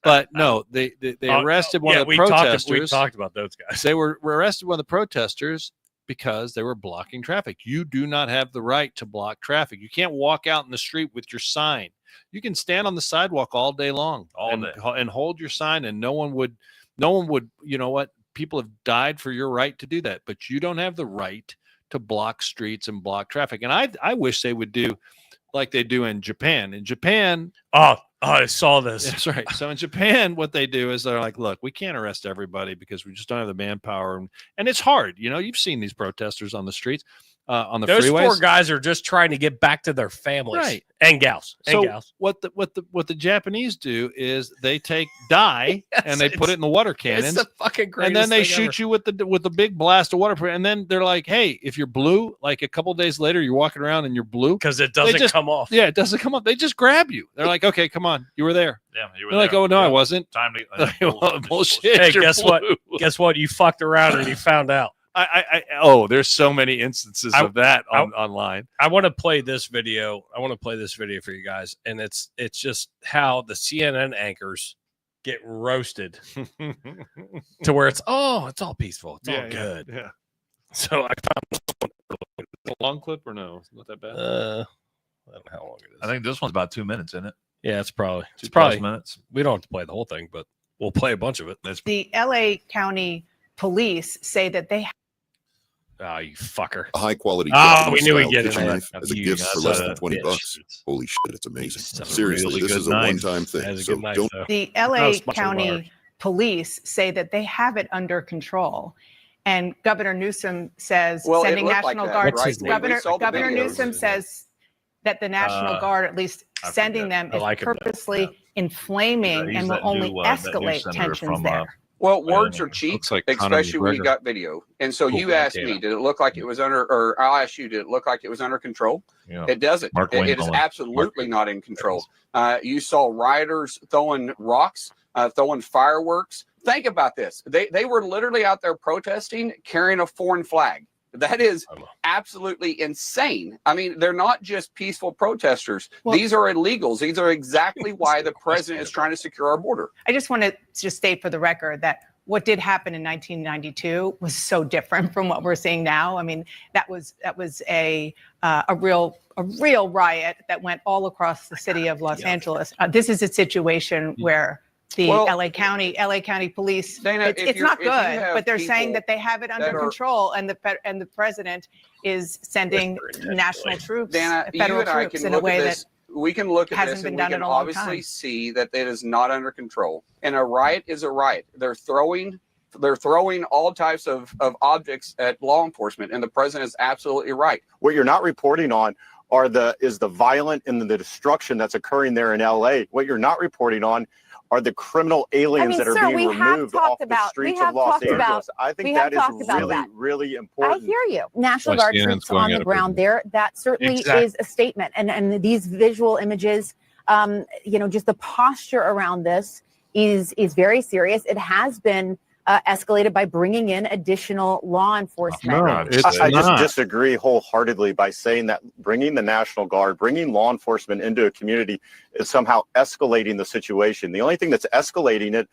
But no, they arrested one of the protesters. We talked about those guys. They were arrested one of the protesters because they were blocking traffic. You do not have the right to block traffic. You can't walk out in the street with your sign. You can stand on the sidewalk all day long and hold your sign, and no one would, you know what? People have died for your right to do that, but you don't have the right to block streets and block traffic. And I wish they would do like they do in Japan. In Japan, I saw this. that's right. So in Japan, what they do is they're like, look, we can't arrest everybody because we just don't have the manpower. And it's hard. You know, you've seen these protesters on the streets, on the Those freeways. poor guys are just trying to get back to their families, Right. And gals. So what the Japanese do is they take dye and they put it in the water cannons. It's the fucking greatest And then they thing shoot ever. you with the big blast of water. And then they're like, hey, if you're blue, like a couple days later, you're walking around and you're blue. Because it doesn't just- come off. Yeah, it doesn't come up. They just grab you. They're like, okay, come on. You were there. Yeah, you were They're like, there. oh, no, Yeah. I wasn't. Time to Well, bullshit. Hey, you're guess what? blue. Guess what? You fucked around and you found out. There's so many instances of that online. I want to play this video. I want to play this video for you guys. And it's just how the CNN anchors get roasted to where it's all peaceful. It's all good. Yeah. So I found A long clip or no? It's not that bad. I don't know how long it is. I think this one's about 2 minutes, isn't it? Yeah, it's probably 2+ minutes. we don't have to play the whole thing, but we'll play a bunch of it. The LA County Police say that they Oh, you fucker. A high quality. We knew we'd get kitchen in there. knife as a You gift for son less of than a 20 bitch. bucks. Holy shit, it's amazing. Son of a Seriously, really this good is a knife. one-time That thing. is a So good knife, don't. though. the Not LA as much as County ours. Police say that they have it under control. And Governor Newsom says Well, it sending looked like National that, Guard. What's his name? Governor We saw the Governor videos. Newsom says that the National Guard, at least I sending forget. them, I is like him, though. purposely inflaming He's and will that only new, that new escalate senator tensions from, there. Well, Well, words are cheap, looks like Conor especially when you McGregor. got video. And so Cool, you asked Montana. me, did it look like it was under, or I'll ask you, did it look like it was under control? Yeah. It doesn't. Mark It Wayne is Mullin. absolutely not in control. You saw rioters throwing rocks, throwing fireworks. Think about this. They were literally out there protesting, carrying a foreign flag. That is absolutely insane. I mean, they're not just peaceful protesters. Well- These are illegals. These are exactly why the president is trying to secure our border. I just want to just state for the record that what did happen in 1992 was so different from what we're seeing now. I mean, that was a real riot that went all across the city of Los Angeles. This is a situation where the Well, LA County Police. Dana, if It's you're- not if you good, have but they're saying people that they have it under that are- control, and the president is sending national troops, Dana, you federal and I troops can in a look way at that this. We can look at hasn't this been and done we in can a long obviously time. see that it is not under control. And a riot is a riot. They're throwing all types of objects at law enforcement, and the president is absolutely right. What you're not reporting on is the violent and the destruction that's occurring there in LA. What you're not reporting on are the criminal aliens that are sir, being we have removed talked off the about- streets we have of Los talked about- Angeles. I think we that have is talked about really, that. really I important. hear you. National Why Guard CNN's troops going on out the of ground business. there. That certainly Exactly. is a statement. And these visual images, just the posture around this is very serious. It has been escalated by bringing in additional law enforcement. No, it's I just not. disagree wholeheartedly by saying that bringing the National Guard, bringing law enforcement into a community is somehow escalating the situation. The only thing that's escalating it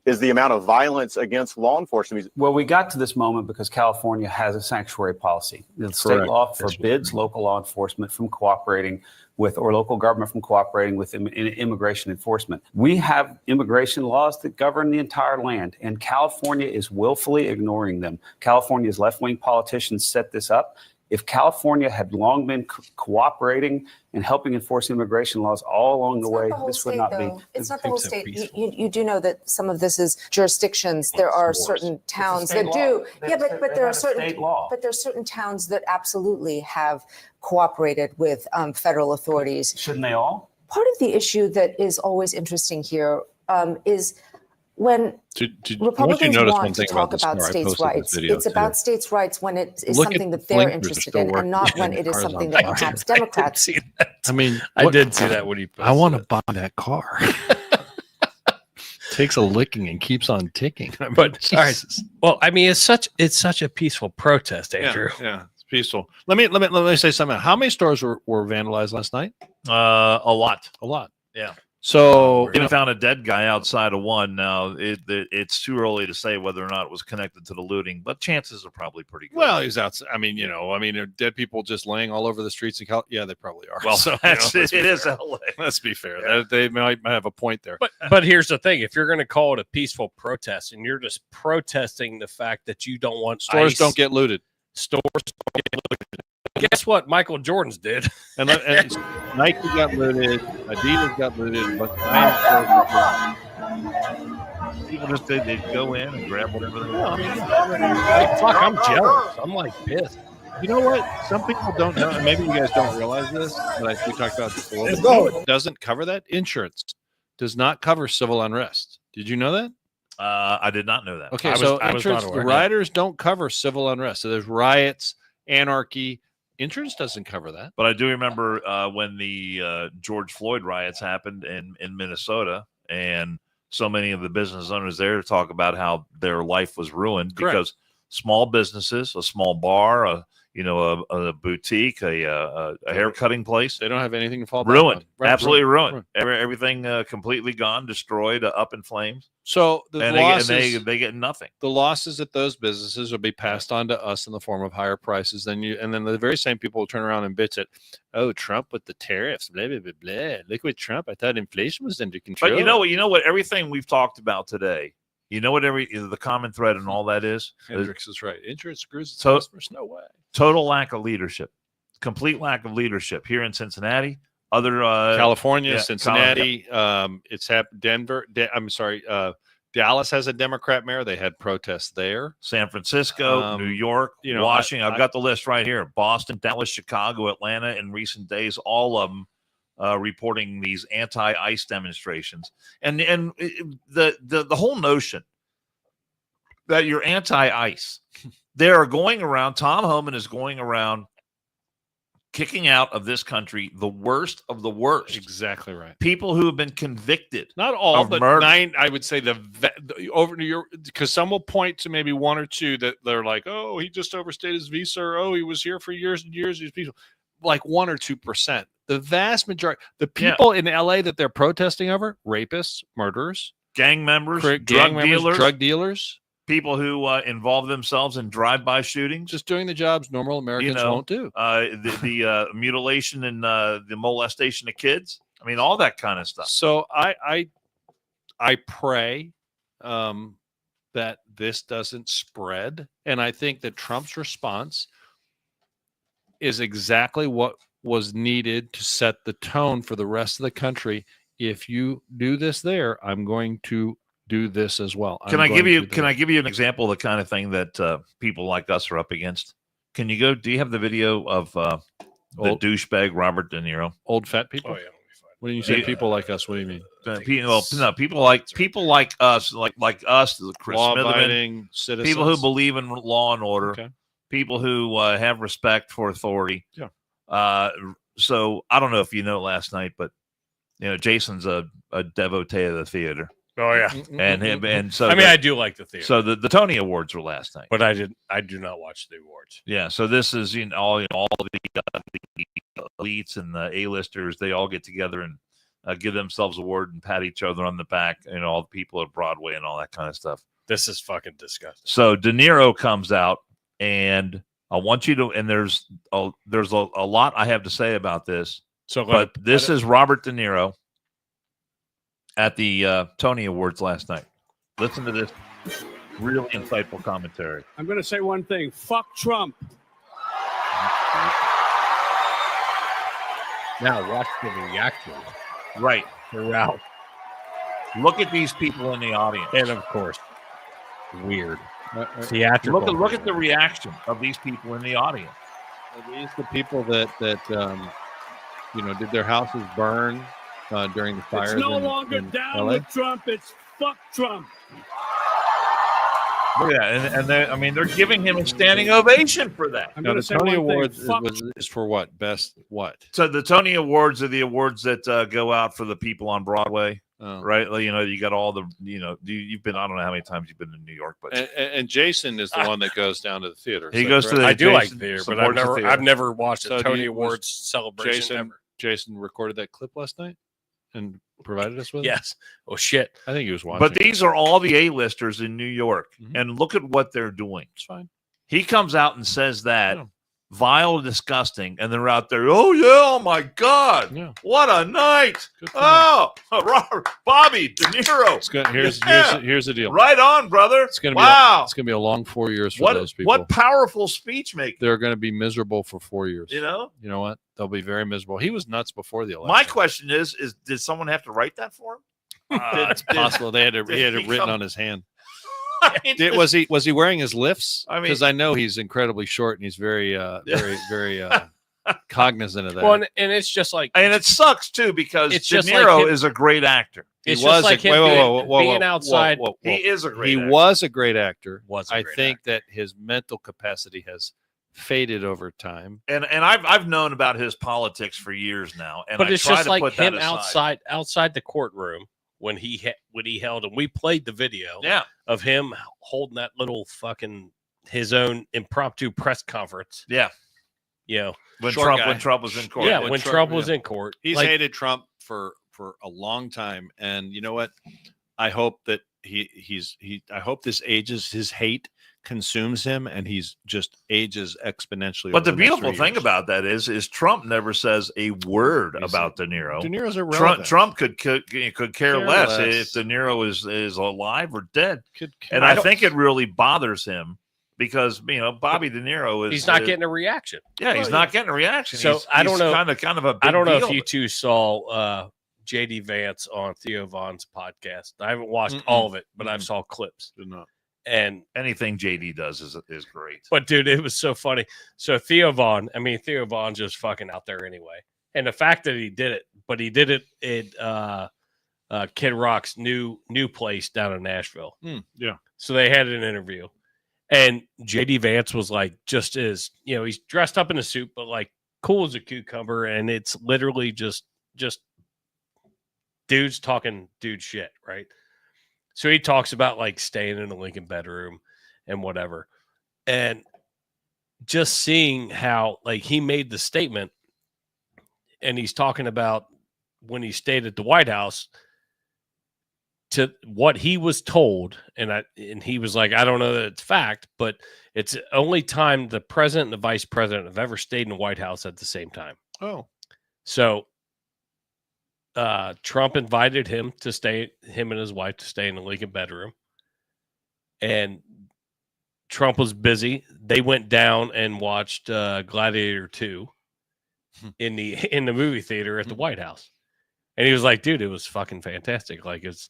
is the amount of violence against law enforcement. Well, we got to this moment because California has a sanctuary policy. The state Correct. law That's forbids local law enforcement from cooperating with, or local government from cooperating with immigration enforcement. We have immigration laws that govern the entire land, and California is willfully ignoring them. California's left-wing politicians set this up. If California had long been cooperating and helping enforce immigration laws all along the way, this would not be. It's not the whole state. You do know that some of this is jurisdictions. There are certain towns that do. Yeah, but there are certain. But there are certain towns that absolutely have cooperated with federal authorities. Shouldn't they all? Part of the issue that is always interesting here is when Republicans want to talk about states' rights. It's about states' rights when it is something that they're interested in, and not when it is something that perhaps Democrats. I mean, I did see that when he posted I want to it. buy that car. Takes a licking and keeps on ticking. I mean, But all right. Well, I mean, it's such a peaceful protest, Andrew. Yeah, it's peaceful. Let me say something. How many stores were vandalized last night? A lot. A lot. Yeah. So We found a dead guy outside of one. Now it's too early to say whether or not it was connected to the looting, but chances are probably pretty good. well, he's outside. I mean, are dead people just laying all over the streets of California? Yeah, they probably are. Well, so, it let's be is fair. LA. Let's be fair. They might have a point there. But here's the thing: if you're going to call it a peaceful protest, and you're just protesting the fact that you don't want Stores ICE, don't get looted. stores don't get looted. Guess what? Michael Jordan's did. And Nike got looted, Adidas got looted, but People just they go in and grab whatever they want. Hey, fuck, I'm jealous. I'm like pissed. you know what? Some people don't know, and maybe you guys don't realize this, but we talked about this a little bit. It doesn't cover that. Insurance does not cover civil unrest. Did you know that? I did not know that. Okay, I so was not insurance, aware. riders don't cover civil unrest. So there's riots, anarchy. Insurance doesn't cover that. But I do remember when the George Floyd riots happened in Minnesota, and so many of the business owners there talk about how their life was ruined because small businesses, a small bar, a boutique, a hair cutting place, they don't have anything to fall back ruined, on. Right, absolutely ruined. Everything completely gone, destroyed, up in flames. So the losses, they get nothing. The losses at those businesses will be passed on to us in the form of higher prices. And then the very same people will turn around and bitch at, oh, Trump with the tariffs, blah blah blah blah. Look what Trump. I thought inflation was under control. But you know what? Everything we've talked about today. You know what? The common thread and all that is. Hendricks is right. Insurance screws its So- customers. No way. Total lack of leadership, complete lack of leadership here in Cincinnati. Other California, yeah, Cincinnati. It's happened. Denver. Dallas has a Democrat mayor. They had protests there. San Francisco, New York, Washington. I've got the list right here. Boston, Dallas, Chicago, Atlanta. In recent days, all of them reporting these anti-ICE demonstrations, and the whole notion that you're anti-ICE. They are going around. Tom Homan is going around kicking out of this country the worst of the worst. Exactly right. People who have been convicted. Not all, of but murder. 9. I would say the over New York, because some will point to maybe 1 or 2 that they're like, oh, he just overstayed his visa, or oh, he was here for years and years. These people, like 1 or 2%. The vast majority, the people in LA that they're protesting over, rapists, murderers, gang members, drug dealers. People who involve themselves in drive-by shootings, just doing the jobs normal Americans won't do. The mutilation and the molestation of kids. I mean, all that kind of stuff. So I pray that this doesn't spread, and I think that Trump's response is exactly what was needed to set the tone for the rest of the country. If you do this there, I'm going to do this as well. Can I give you an example of the kind of thing that people like us are up against? Can you go? Do you have the video of the douchebag Robert De Niro? Old fat people. Oh yeah. When you say people like us, what do you mean? People like us, like us, Chris Law-abiding Smitherman, citizens. people who believe in law and order, Okay. people who have respect for authority. Yeah. So I don't know if you know last night, but Jason's a devotee of the theater. Oh yeah, and so I do like the theater. So the Tony Awards were last night, but I do not watch the awards. Yeah, so this is all the elites and the A-listers. They all get together and give themselves award and pat each other on the back. All the people at Broadway and all that kind of stuff. This is fucking disgusting. So De Niro comes out, and I want you to. And there's a lot I have to say about this. But this is Robert De Niro at the Tony Awards last night. Listen to this really insightful commentary. I'm going to say one thing. Fuck Trump. Now watch the reaction. Right. Throughout. Look at these people in the audience. And of course, weird. Theatrical. Look at the reaction of these people in the audience. Are these the people that did their houses burn during the fires? It's no longer down with Trump. It's fuck Trump. Yeah, and they're giving him a standing ovation for that. Now, the Tony Awards is for what? Best what? So the Tony Awards are the awards that go out for the people on Broadway, right? You got all the, you've been, I don't know how many times you've been in New York, but and Jason is the one that goes down to the theater. He goes to the. I do like theater, but I've never watched a Tony Awards celebration. Jason recorded that clip last night and provided us with it? Yes. Oh shit. I think he was watching. But these are all the A-listers in New York, and look at what they're doing. It's fine. He comes out and says that vile, disgusting, and they're out there. Oh yeah! Oh my God! Yeah. What a night! Oh, Robert, Bobby De Niro. It's good. Here's the deal. Right on, brother. It's gonna be it's gonna be a long 4 years for those people. What powerful speech making. They're going to be miserable for 4 years. You know what? They'll be very miserable. He was nuts before the election. My question is did someone have to write that for him? It's possible he had it written on his hand. Was he wearing his lifts? Because I know he's incredibly short and he's very cognizant of that. Well, and it's just like, and it sucks too because De Niro is a great actor. It's just like him being outside. He is a great actor. He was a great actor. I think that his mental capacity has faded over time. And I've known about his politics for years now. And but I it's try just to like put him that outside the courtroom when he held, and we played the video of him holding that little fucking his own impromptu press conference. Yeah. When Trump was in court. Yeah, when Trump was in court. He's hated Trump for a long time. And you know what? I hope that I hope this ages, his hate consumes him, and he's just ages exponentially. But the beautiful thing about that is Trump never says a word about De Niro. De Niro's irrelevant. Trump could care less if De Niro is alive or dead. And I think it really bothers him because Bobby De Niro he's not getting a reaction. Yeah, he's not getting a reaction. So I don't know. Kind of a big I don't know deal. if you two saw JD Vance on Theo Von's podcast. I haven't watched all of it, but I saw clips. Did not. And anything JD does is great. But dude, it was so funny. So Theo Von's just fucking out there anyway. And the fact that he did it, but he did it at Kid Rock's new place down in Nashville. Yeah. So they had an interview. And JD Vance was like, just as, he's dressed up in a suit, but like cool as a cucumber. And it's literally just dudes talking dude shit, right? So he talks about like staying in a Lincoln bedroom and whatever. And just seeing how like he made the statement and he's talking about when he stayed at the White House to what he was told. And he was like, I don't know that it's fact, but it's the only time the president and the vice president have ever stayed in the White House at the same time. Oh, so Trump invited him and his wife to stay in the Lincoln bedroom. And Trump was busy. They went down and watched Gladiator 2 in the movie theater at the White House. And he was like, dude, it was fucking fantastic. Like, it's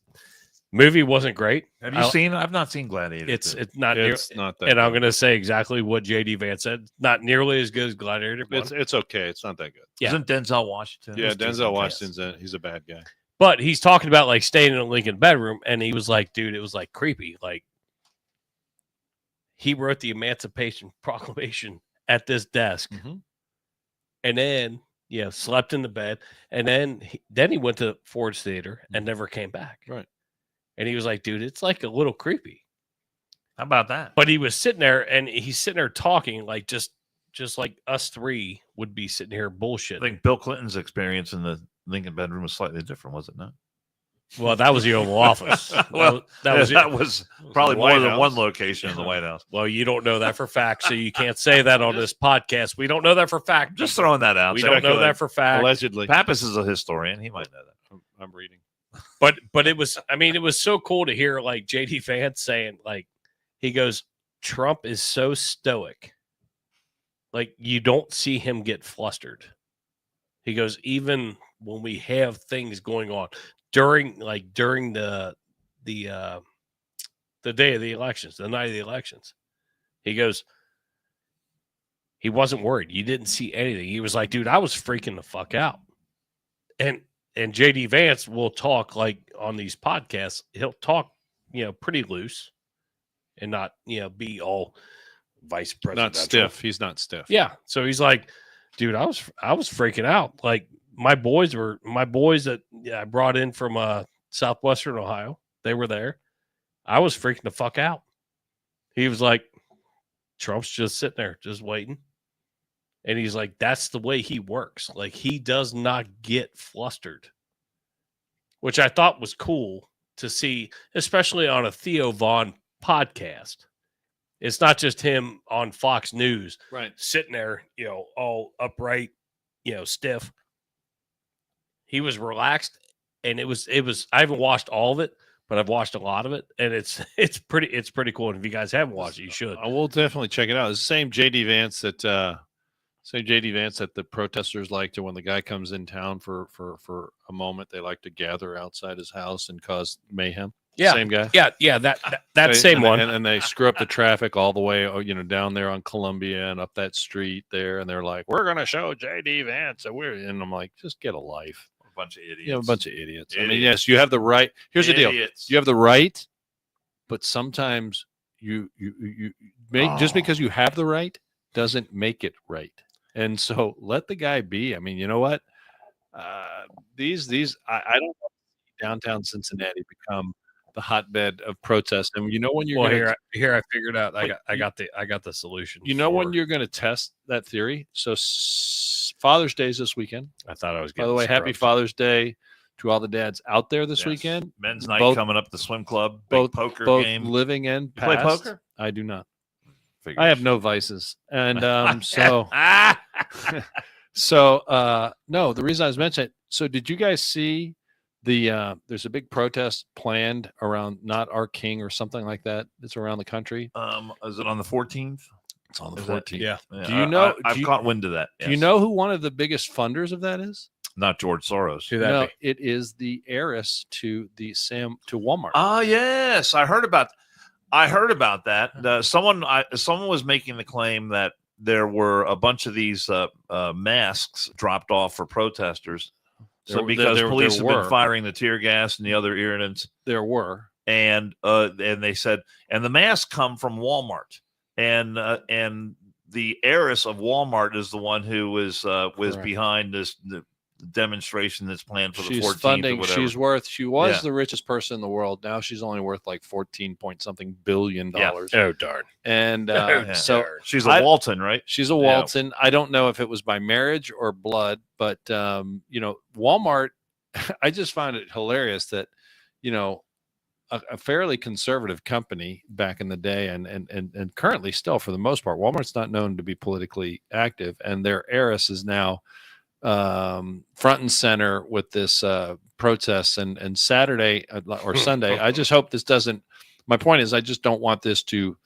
Movie wasn't great. Have you seen? I've not seen Gladiator. It's 2. not. It's not that. And I'm going to say exactly what JD Vance said. Not nearly as good as Gladiator. It's okay. It's not that good. Yeah. Isn't Denzel Washington? Yeah, Denzel Washington's in it. He's a bad guy. But he's talking about like staying in a Lincoln bedroom, and he was like, dude, it was like creepy. Like he wrote the Emancipation Proclamation at this desk, and then slept in the bed, and then he went to Ford's Theater and never came back. Right. And he was like, dude, it's like a little creepy. How about that? But he was sitting there, and he's sitting there talking like just like us three would be sitting here bullshitting. I think Bill Clinton's experience in the Lincoln bedroom was slightly different, was it not? Well, that was the Oval Office. Well, that was probably more than one House. Location in the White House. Well, you don't know that for fact, so you can't say that on this podcast. We don't know that for fact. Just throwing that out. We don't know that for fact. Allegedly. Pappas is a historian. He might know that. I'm reading. But it was, I mean, it was so cool to hear like JD Vance saying, like, he goes, Trump is so stoic. Like, you don't see him get flustered. He goes, even when we have things going on during the day of the elections, the night of the elections, he goes, he wasn't worried. You didn't see anything. He was like, dude, I was freaking the fuck out. And JD Vance will talk like on these podcasts, he'll talk, pretty loose and not, be all vice president. Not stiff. He's not stiff. Yeah. So he's like, dude, I was freaking out. Like my boys that I brought in from Southwestern Ohio. They were there. I was freaking the fuck out. He was like, Trump's just sitting there, just waiting. And he's like, that's the way he works. Like, he does not get flustered, which I thought was cool to see, especially on a Theo Vaughn podcast. It's not just him on Fox News, right, sitting there, all upright, stiff. He was relaxed, and it was. I haven't watched all of it, but I've watched a lot of it, and it's pretty cool. And if you guys haven't watched it, you should. I will definitely check it out. It's the same JD Vance that the protesters like to, when the guy comes in town for a moment, they like to gather outside his house and cause mayhem. Yeah, same guy. Yeah, that same one. And they screw up the traffic all the way, down there on Columbia and up that street there, and they're like, "We're gonna show JD Vance," and I'm like, "Just get a life." A bunch of idiots. A bunch of idiots. I mean, yes, you have the right. Here's the deal: you have the right, but sometimes you make just because you have the right doesn't make it right. And so let the guy be. I mean, you know what? I don't want to see downtown Cincinnati become the hotbed of protest. And when you're here I figured out I got the solution. When you're going to test that theory. So Father's Day is this weekend. I thought I was getting, by the way, happy Father's Day to all the dads out there this weekend. Men's night coming up, the swim club, big poker game. Living and past. You play poker? I do not. I have no vices. And so no, the reason I was mentioning it, so did you guys see there's a big protest planned around Not Our King or something like that? It's around the country. Is it on the 14th? It's on the 14th. Yeah. Do you know? I've caught wind of that. Yes. Do you know who one of the biggest funders of that is? Not George Soros. Who that be? It is the heiress to Walmart. Ah, yes, I heard about that. Someone was making the claim that there were a bunch of these masks dropped off for protesters. So because police have been firing the tear gas and the other irritants, there were, and they said, and the masks come from Walmart, and the heiress of Walmart is the one who was behind this demonstration that's planned for the 14th. Funding. Or whatever. She was the richest person in the world. Now she's only worth like $14-point-something billion. Yeah. Oh darn! And so she's a Walton, right? She's a Walton. Yeah. I don't know if it was by marriage or blood, but Walmart. I just found it hilarious that a fairly conservative company back in the day, and currently still for the most part, Walmart's not known to be politically active, and their heiress is now front and center with this protests and Saturday or Sunday. I just hope this doesn't. My point is, I just don't want this to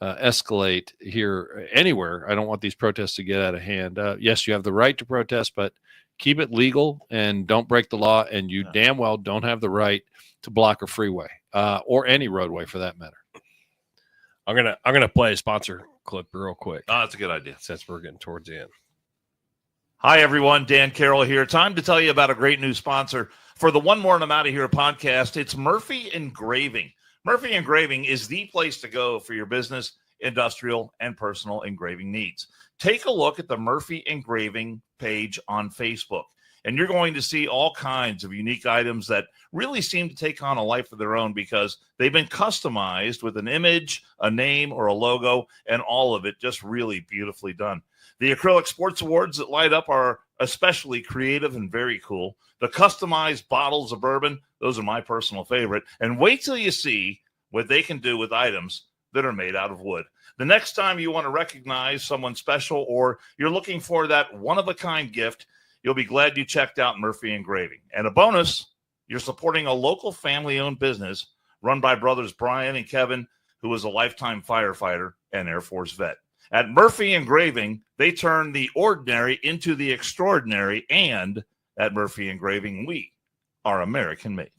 escalate here anywhere. I don't want these protests to get out of hand. Yes, you have the right to protest, but keep it legal and don't break the law. And you damn well don't have the right to block a freeway or any roadway for that matter. I'm gonna play a sponsor clip real quick. Oh, that's a good idea. Since we're getting towards the end. Hi, everyone. Dan Carroll here. Time to tell you about a great new sponsor for the One More and I'm Out of Here podcast. It's Murphy Engraving. Murphy Engraving is the place to go for your business, industrial, and personal engraving needs. Take a look at the Murphy Engraving page on Facebook, and you're going to see all kinds of unique items that really seem to take on a life of their own because they've been customized with an image, a name, or a logo, and all of it just really beautifully done. The acrylic sports awards that light up are especially creative and very cool. The customized bottles of bourbon, those are my personal favorite. And wait till you see what they can do with items that are made out of wood. The next time you want to recognize someone special or you're looking for that one-of-a-kind gift, you'll be glad you checked out Murphy Engraving. And a bonus, you're supporting a local family-owned business run by brothers Brian and Kevin, who is a lifetime firefighter and Air Force vet. At Murphy Engraving, they turn the ordinary into the extraordinary, and at Murphy Engraving, we are American-made.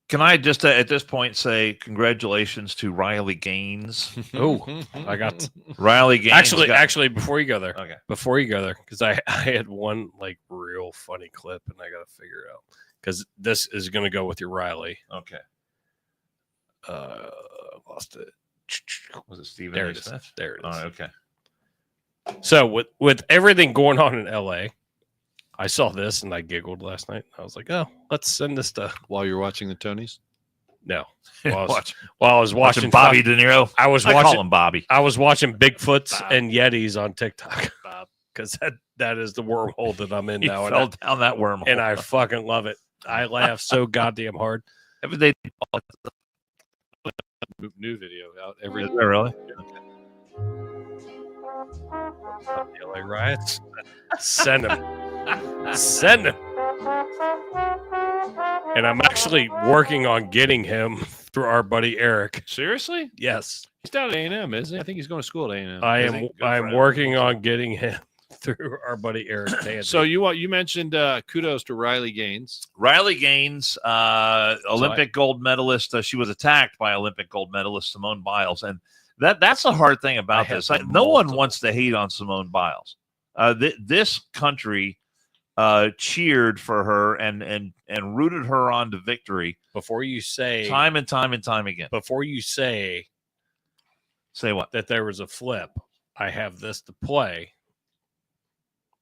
Can I just at this point say congratulations to Riley Gaines? Oh, I got Riley Gaines. Actually, before you go there, okay. Before you go there, because I had one like real funny clip, and I got to figure it out because this is going to go with your Riley. Okay. Lost it. Was it Stephen There A. it is. Smith? There it is. Oh, okay. So with everything going on in LA, I saw this and I giggled last night. I was like, oh, let's send this to while you're watching the Tonys. No, while I was watching Bobby De Niro. I was I watching call him Bobby. I was watching Bigfoots Bob. and Yetis on TikTok because that is the wormhole that I'm in now. He fell down that wormhole, and I fucking love it. I laugh so goddamn hard. Every day. New video out every Is there really? The LA riots. Send them. Send him. And I'm actually working on getting him through our buddy Eric. Seriously? Yes. He's down at A&M, isn't he? I think he's going to school at A&M. I'm working on getting him through our buddy Eric. So you mentioned kudos to Riley Gaines. Riley Gaines, Olympic gold medalist. She was attacked by Olympic gold medalist Simone Biles, and that's the hard thing about this. No one wants to hate on Simone Biles. This country cheered for her and rooted her on to victory. Before you say time and time again. Before you say what? That there was a flip, I have this to play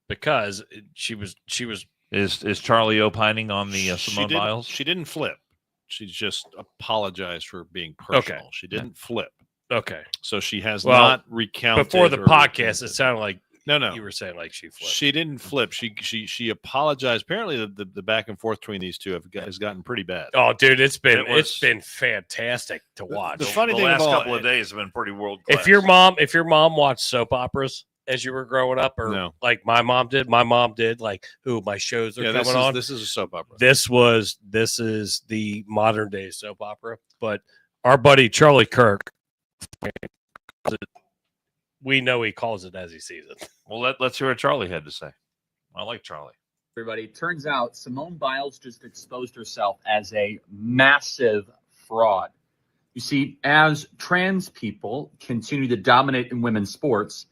because she was. Is Charlie opining on the Simone Biles? She didn't flip. She just apologized for being personal. Okay. She didn't flip. Okay. So she has not recounted. Before the podcast, it sounded like no. You were saying like she flipped. She didn't flip. She apologized. Apparently, the back and forth between these two has gotten pretty bad. Oh, dude, it's been fantastic to watch. The funny thing last about couple of days have been pretty world class. If your mom watched soap operas as you were growing up, or like my mom did, like my shows are coming on. This is a soap opera. This is the modern day soap opera. But our buddy Charlie Kirk, we know he calls it as he sees it. Well, let's hear what Charlie had to say. I like Charlie. Everybody, turns out Simone Biles just exposed herself as a massive fraud. You see, as trans people continue to dominate in women's sports,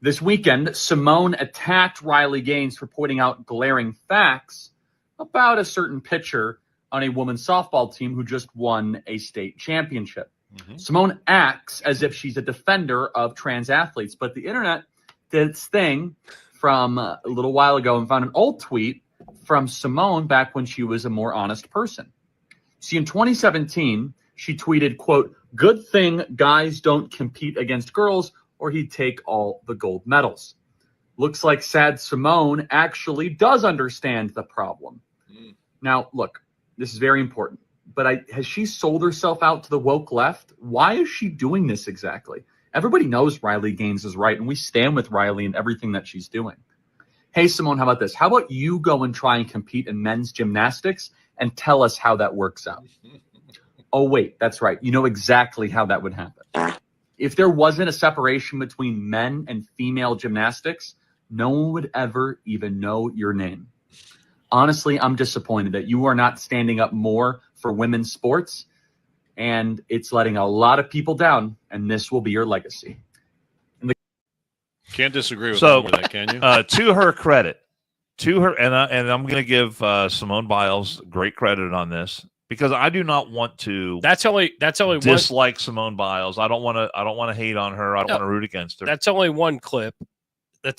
this weekend, Simone attacked Riley Gaines for pointing out glaring facts about a certain pitcher on a women's softball team who just won a state championship. Mm-hmm. Simone acts as if she's a defender of trans athletes, but the internet did its thing from a little while ago and found an old tweet from Simone back when she was a more honest person. See, in 2017, she tweeted, quote, "Good thing guys don't compete against girls or he'd take all the gold medals." Looks like sad Simone actually does understand the problem. Mm. Now, look, this is very important. But has she sold herself out to the woke left? Why is she doing this exactly? Everybody knows Riley Gaines is right, and we stand with Riley in everything that she's doing. Hey, Simone, how about this? How about you go and try and compete in men's gymnastics and tell us how that works out? Oh, wait, that's right. You know exactly how that would happen. If there wasn't a separation between men and female gymnastics, no one would ever even know your name. Honestly, I'm disappointed that you are not standing up more for women's sports, and it's letting a lot of people down, and this will be your legacy. Can't disagree with that, can you? To her credit, and I'm going to give Simone Biles great credit on this, because I do not want to. That's only dislike Simone Biles. I don't want to hate on her. I don't want to root against her. That's only one clip. And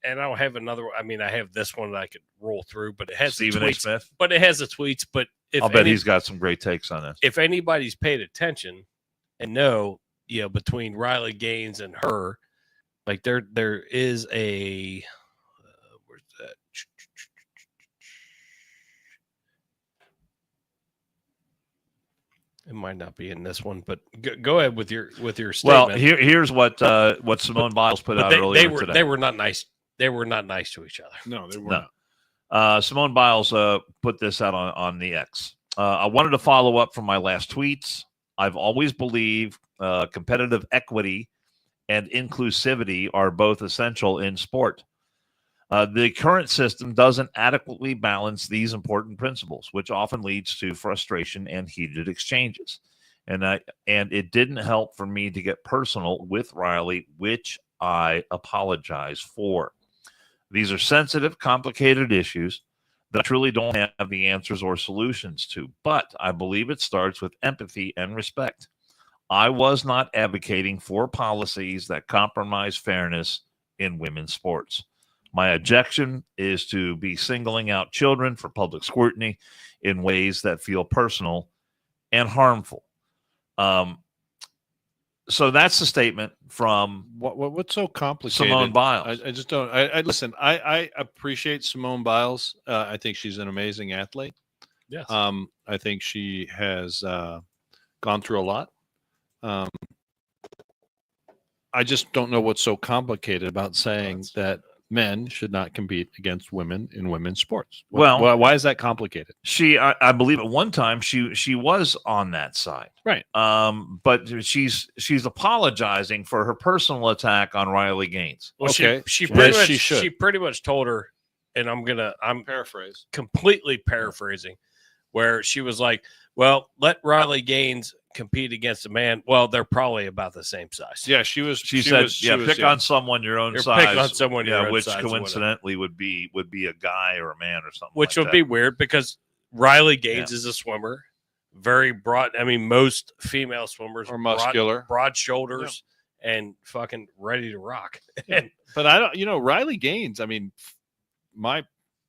I don't have another. I mean, I have this one that I could roll through, but it has Stephen A. Smith. But it has the tweets. But I'll bet he's got some great takes on this. If anybody's paid attention and know, between Riley Gaines and her, like there is a where's that? It might not be in this one, but go ahead with your statement. Well, here's what Simone Biles put out earlier today. They were not nice. They were not nice to each other. No, they were not. Simone Biles put this out on the X. I wanted to follow up from my last tweets. I've always believed competitive equity and inclusivity are both essential in sport. The current system doesn't adequately balance these important principles, which often leads to frustration and heated exchanges. And it didn't help for me to get personal with Riley, which I apologize for. These are sensitive, complicated issues that I truly don't have the answers or solutions to, but I believe it starts with empathy and respect. I was not advocating for policies that compromise fairness in women's sports. My objection is to be singling out children for public scrutiny in ways that feel personal and harmful. So that's the statement from what's so complicated. Simone Biles. I just don't. I listen. I appreciate Simone Biles. I think she's an amazing athlete. Yes. I think she has gone through a lot. I just don't know what's so complicated about saying that men should not compete against women in women's sports. Well, why is that complicated? I believe at one time she was on that side, right? But she's apologizing for her personal attack on Riley Gaines. Well, okay, she pretty much told her, and I'm paraphrase, completely paraphrasing, where she was like, "Well, let Riley Gaines compete against a man. Well, they're probably about the same size." Yeah, she said, pick on someone your own size. Pick on someone your own which size, coincidentally would be a guy or a man or something. Which like would that. be weird because Riley Gaines is a swimmer, very broad. I mean, most female swimmers are muscular, broad shoulders, and fucking ready to rock. But I don't, Riley Gaines. I mean, my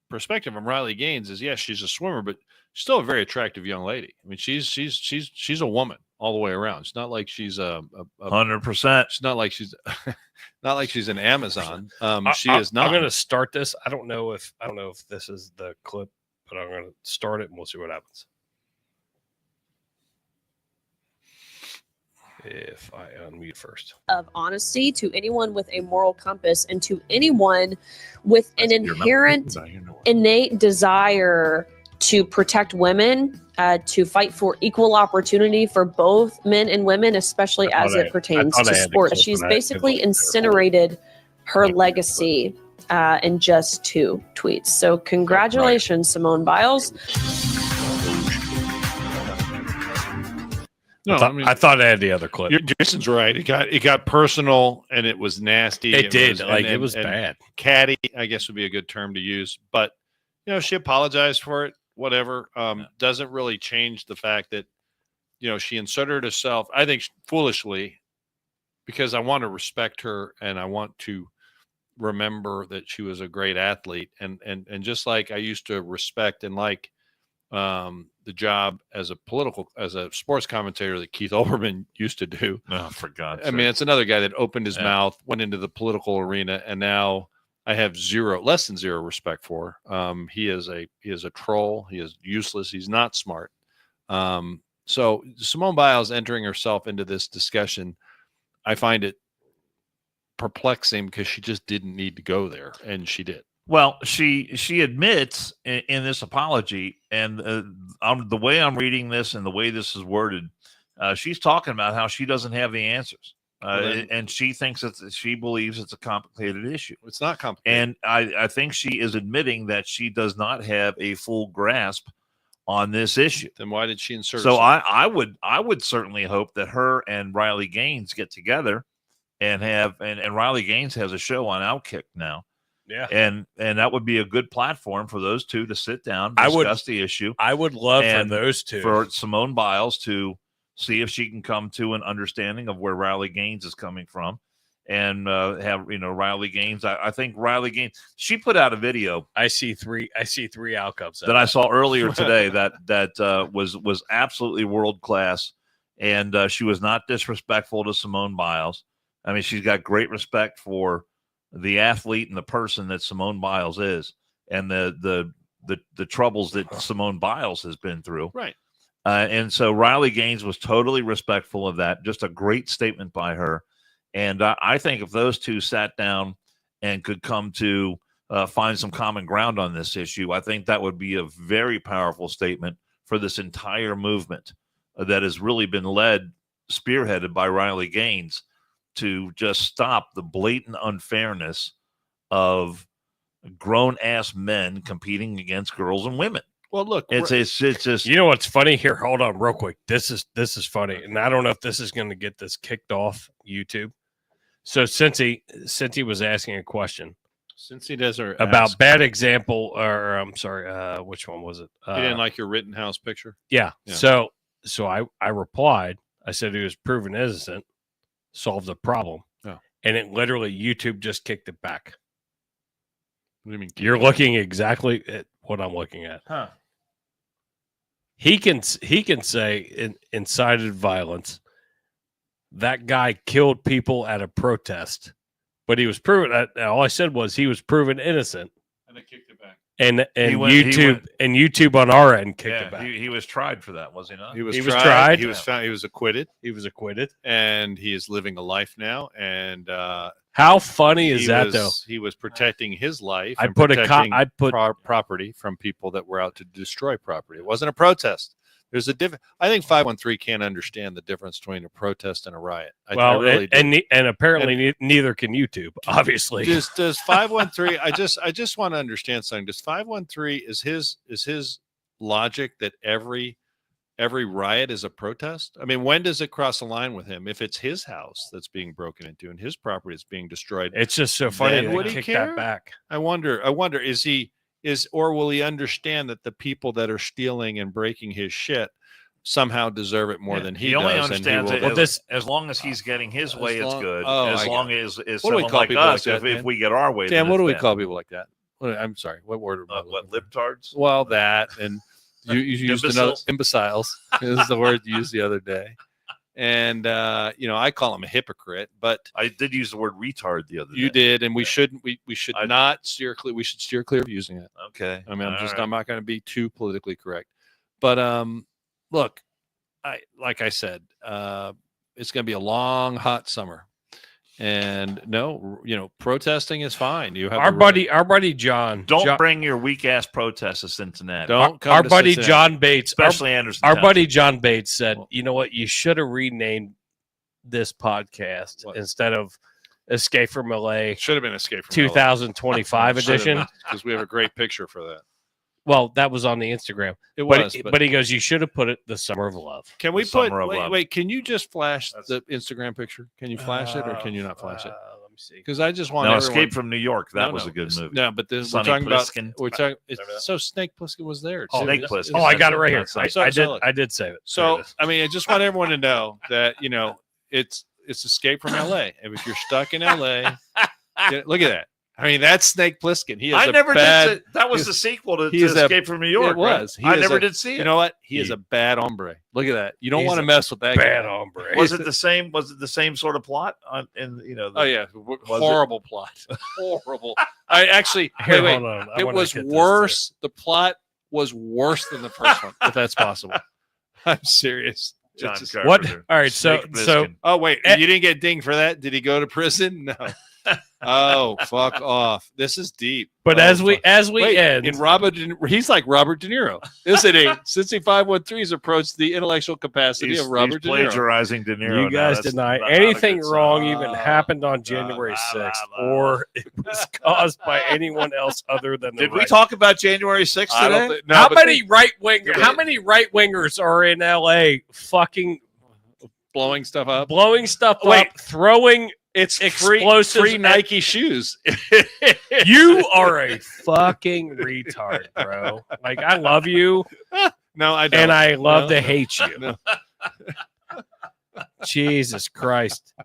perspective on Riley Gaines is, yes, she's a swimmer, but she's still a very attractive young lady. I mean, she's a woman all the way around. It's not like she's a 100%. It's not like she's not like she's an Amazon. She is not. I'm going to start this. I don't know if this is the clip, but I'm going to start it and we'll see what happens. If I unmute first. Of honesty to anyone with a moral compass and to anyone with an inherent, innate desire to protect women, to fight for equal opportunity for both men and women, especially as it pertains to sports. She's basically incinerated her legacy in just 2 tweets. So congratulations, Simone Biles. No, I thought I had the other clip. Jason's right. It got personal and it was nasty. It did. It was bad. Catty, I guess, would be a good term to use. But she apologized for it. Whatever. Doesn't really change the fact that she inserted herself, I think, foolishly, because I want to respect her and I want to remember that she was a great athlete. And just like I used to respect and like the job as a sports commentator that Keith Olbermann used to do. Oh, for God's sake. I mean, it's another guy that opened his mouth, went into the political arena, and now I have less than zero respect for. He is a troll. He is useless. He's not smart. So Simone Biles entering herself into this discussion, I find it perplexing because she just didn't need to go there, and she did. Well, she admits in this apology, and the way I'm reading this and the way this is worded, she's talking about how she doesn't have the answers, and she believes it's a complicated issue. It's not complicated, and I think she is admitting that she does not have a full grasp on this issue. Then why did she insert? So I would certainly hope that her and Riley Gaines get together and Riley Gaines has a show on Outkick now. Yeah. And that would be a good platform for those two to sit down, discuss the issue. I would love for those two. For Simone Biles to see if she can come to an understanding of where Riley Gaines is coming from and have, Riley Gaines. I think Riley Gaines, she put out a video. I see three outcomes that I saw earlier today that was absolutely world class. And she was not disrespectful to Simone Biles. I mean, she's got great respect for the athlete and the person that Simone Biles is, and the troubles that Simone Biles has been through. Right. And so Riley Gaines was totally respectful of that. Just a great statement by her. And I think if those two sat down and could come to find some common ground on this issue, I think that would be a very powerful statement for this entire movement that has really been spearheaded by Riley Gaines, to just stop the blatant unfairness of grown-ass men competing against girls and women. Well, look, it's just, you know what's funny here? Hold on real quick. This is funny. And I don't know if this is going to get this kicked off YouTube. So Cincy was asking a question. Cincy does her about bad example, or I'm sorry, which one was it? You didn't like your Rittenhouse picture? Yeah. So I replied, I said he was proven innocent, solved the problem. Oh. And it literally, YouTube just kicked it back. What do you mean? You're looking exactly at what I'm looking at. Huh. He can say incited violence. That guy killed people at a protest, but he was proven. All I said was he was proven innocent, and they kicked it back. And YouTube on our end kicked it back. He was tried for that, was he not? He was tried. He was found. He was acquitted. And he is living a life now. And how funny is that, though? He was protecting his life. I and put protecting a property from people that were out to destroy property. It wasn't a protest. There's a difference. I think 513 can't understand the difference between a protest and a riot. I really do. And apparently neither can YouTube. Obviously, does 513? I just want to understand something. Does 513 is his logic that every riot is a protest? I mean, when does it cross the line with him? If it's his house that's being broken into and his property is being destroyed, it's just so funny. Would he he kick that back? I wonder. Or will he understand that the people that are stealing and breaking his shit somehow deserve it more than he does? Only understands it as long as he's getting his way, it's good. As long as someone like us, if we get our way. Dan, what do we call people like that? I'm sorry. What word? What, libtards? Well, that, and you used another, imbeciles is the word you used the other day. And I call him a hypocrite, but I did use the word retard the other day. You did, and we should not steer clear. We should steer clear of using it. Okay. I mean, I'm not going to be too politically correct, but look, like I said, it's going to be a long, hot summer, and protesting is fine. You have our buddy John. Don't bring your weak ass protests to Cincinnati. Don't come our to buddy Cincinnati. John Bates, especially Anderson. Our buddy John Bates said, "You know what? You should have renamed this podcast instead of Escape from LA. Should have been Escape from 2025 edition because we have a great picture for that." Well, that was on the Instagram. It was, but he goes, "You should have put it the Summer of Love." Can we wait? Can you just flash the Instagram picture? Can you flash it, or can you not flash it? Let me see. Because I just want Escape from New York. That was a good movie. No, but this we're talking about. So Snake Plissken was there. Too. Snake Plissken. Oh, I got it right here. I did save it. So I mean, I just want everyone to know that it's Escape from LA. And if you're stuck in LA, look at that. I mean, that's Snake Plissken. He is that was the sequel to Escape from New York. It was. Right? I never did see it. You know what? He is a bad hombre. Look at that. You don't want to mess with that bad guy. Hombre. Was it the same sort of plot? Horrible plot. Horrible. I actually wait. It was worse. The plot was worse than the first one. If that's possible. I'm serious. John what? All right. So. Oh wait, you didn't get dinged for that? Did he go to prison? No. Oh, fuck off! This is deep. But oh, as we Wait, end, in he's like Robert De Niro, isn't he? Since the 513's approached the intellectual capacity of Robert De Niro. Plagiarizing De Niro. You guys deny anything wrong even happened on January 6th, or it was caused by anyone else other than the Did we talk about January 6th today? How many right wingers are in LA fucking blowing stuff up, throwing it's explosives free Nike shoes. You are a fucking retard, bro. Like, I love you. No, I don't. And I love to hate you. No. Jesus Christ.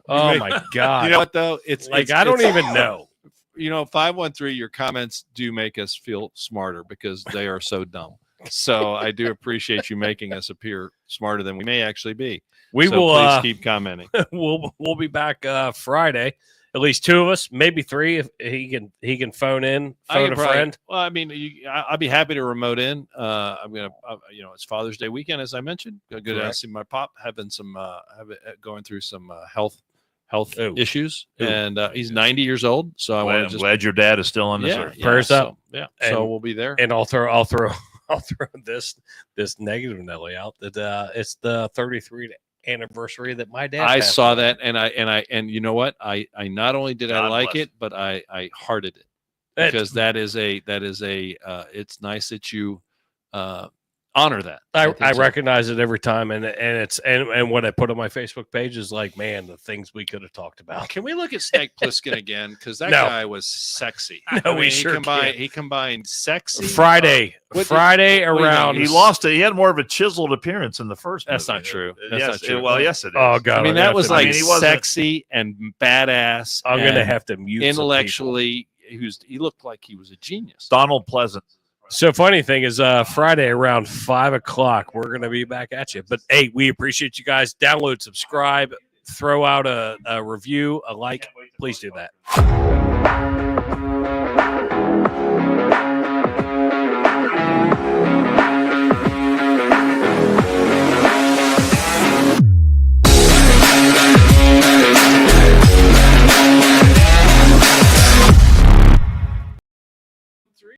Oh my God. You know what though? It's like I don't even know. 513, your comments do make us feel smarter because they are so dumb. So I do appreciate you making us appear smarter than we may actually be. We will please keep commenting. We'll be back Friday. At least two of us, maybe three, if he can phone a friend. Well, I mean, I'll be happy to remote in. I'm gonna, it's Father's Day weekend, as I mentioned. Good to see my pop having some going through some health issues, and he's 90 years old. So I'm glad your dad is still on this earth. Prayers up. So we'll be there, and I'll throw this negative Nelly out that it's the 33rd anniversary that my dad. I saw that, and you know what? I not only did I like it, but I hearted it because that is a it's nice that you honor that. I recognize it every time, and what I put on my Facebook page is like, man, the things we could have talked about. Can we look at Snake Plissken again? Because that guy was sexy. No, he combined sexy. Friday around. He lost it. He had more of a chiseled appearance in the first. That's not true. That's not true. Well, yes, it is. Oh God! I mean, that was like sexy and badass. I'm gonna have to mute intellectually. He looked like he was a genius. Donald Pleasant. So funny thing is, Friday around 5 o'clock, we're going to be back at you. But hey, we appreciate you guys. Download, subscribe, throw out a review, a like. Please do that.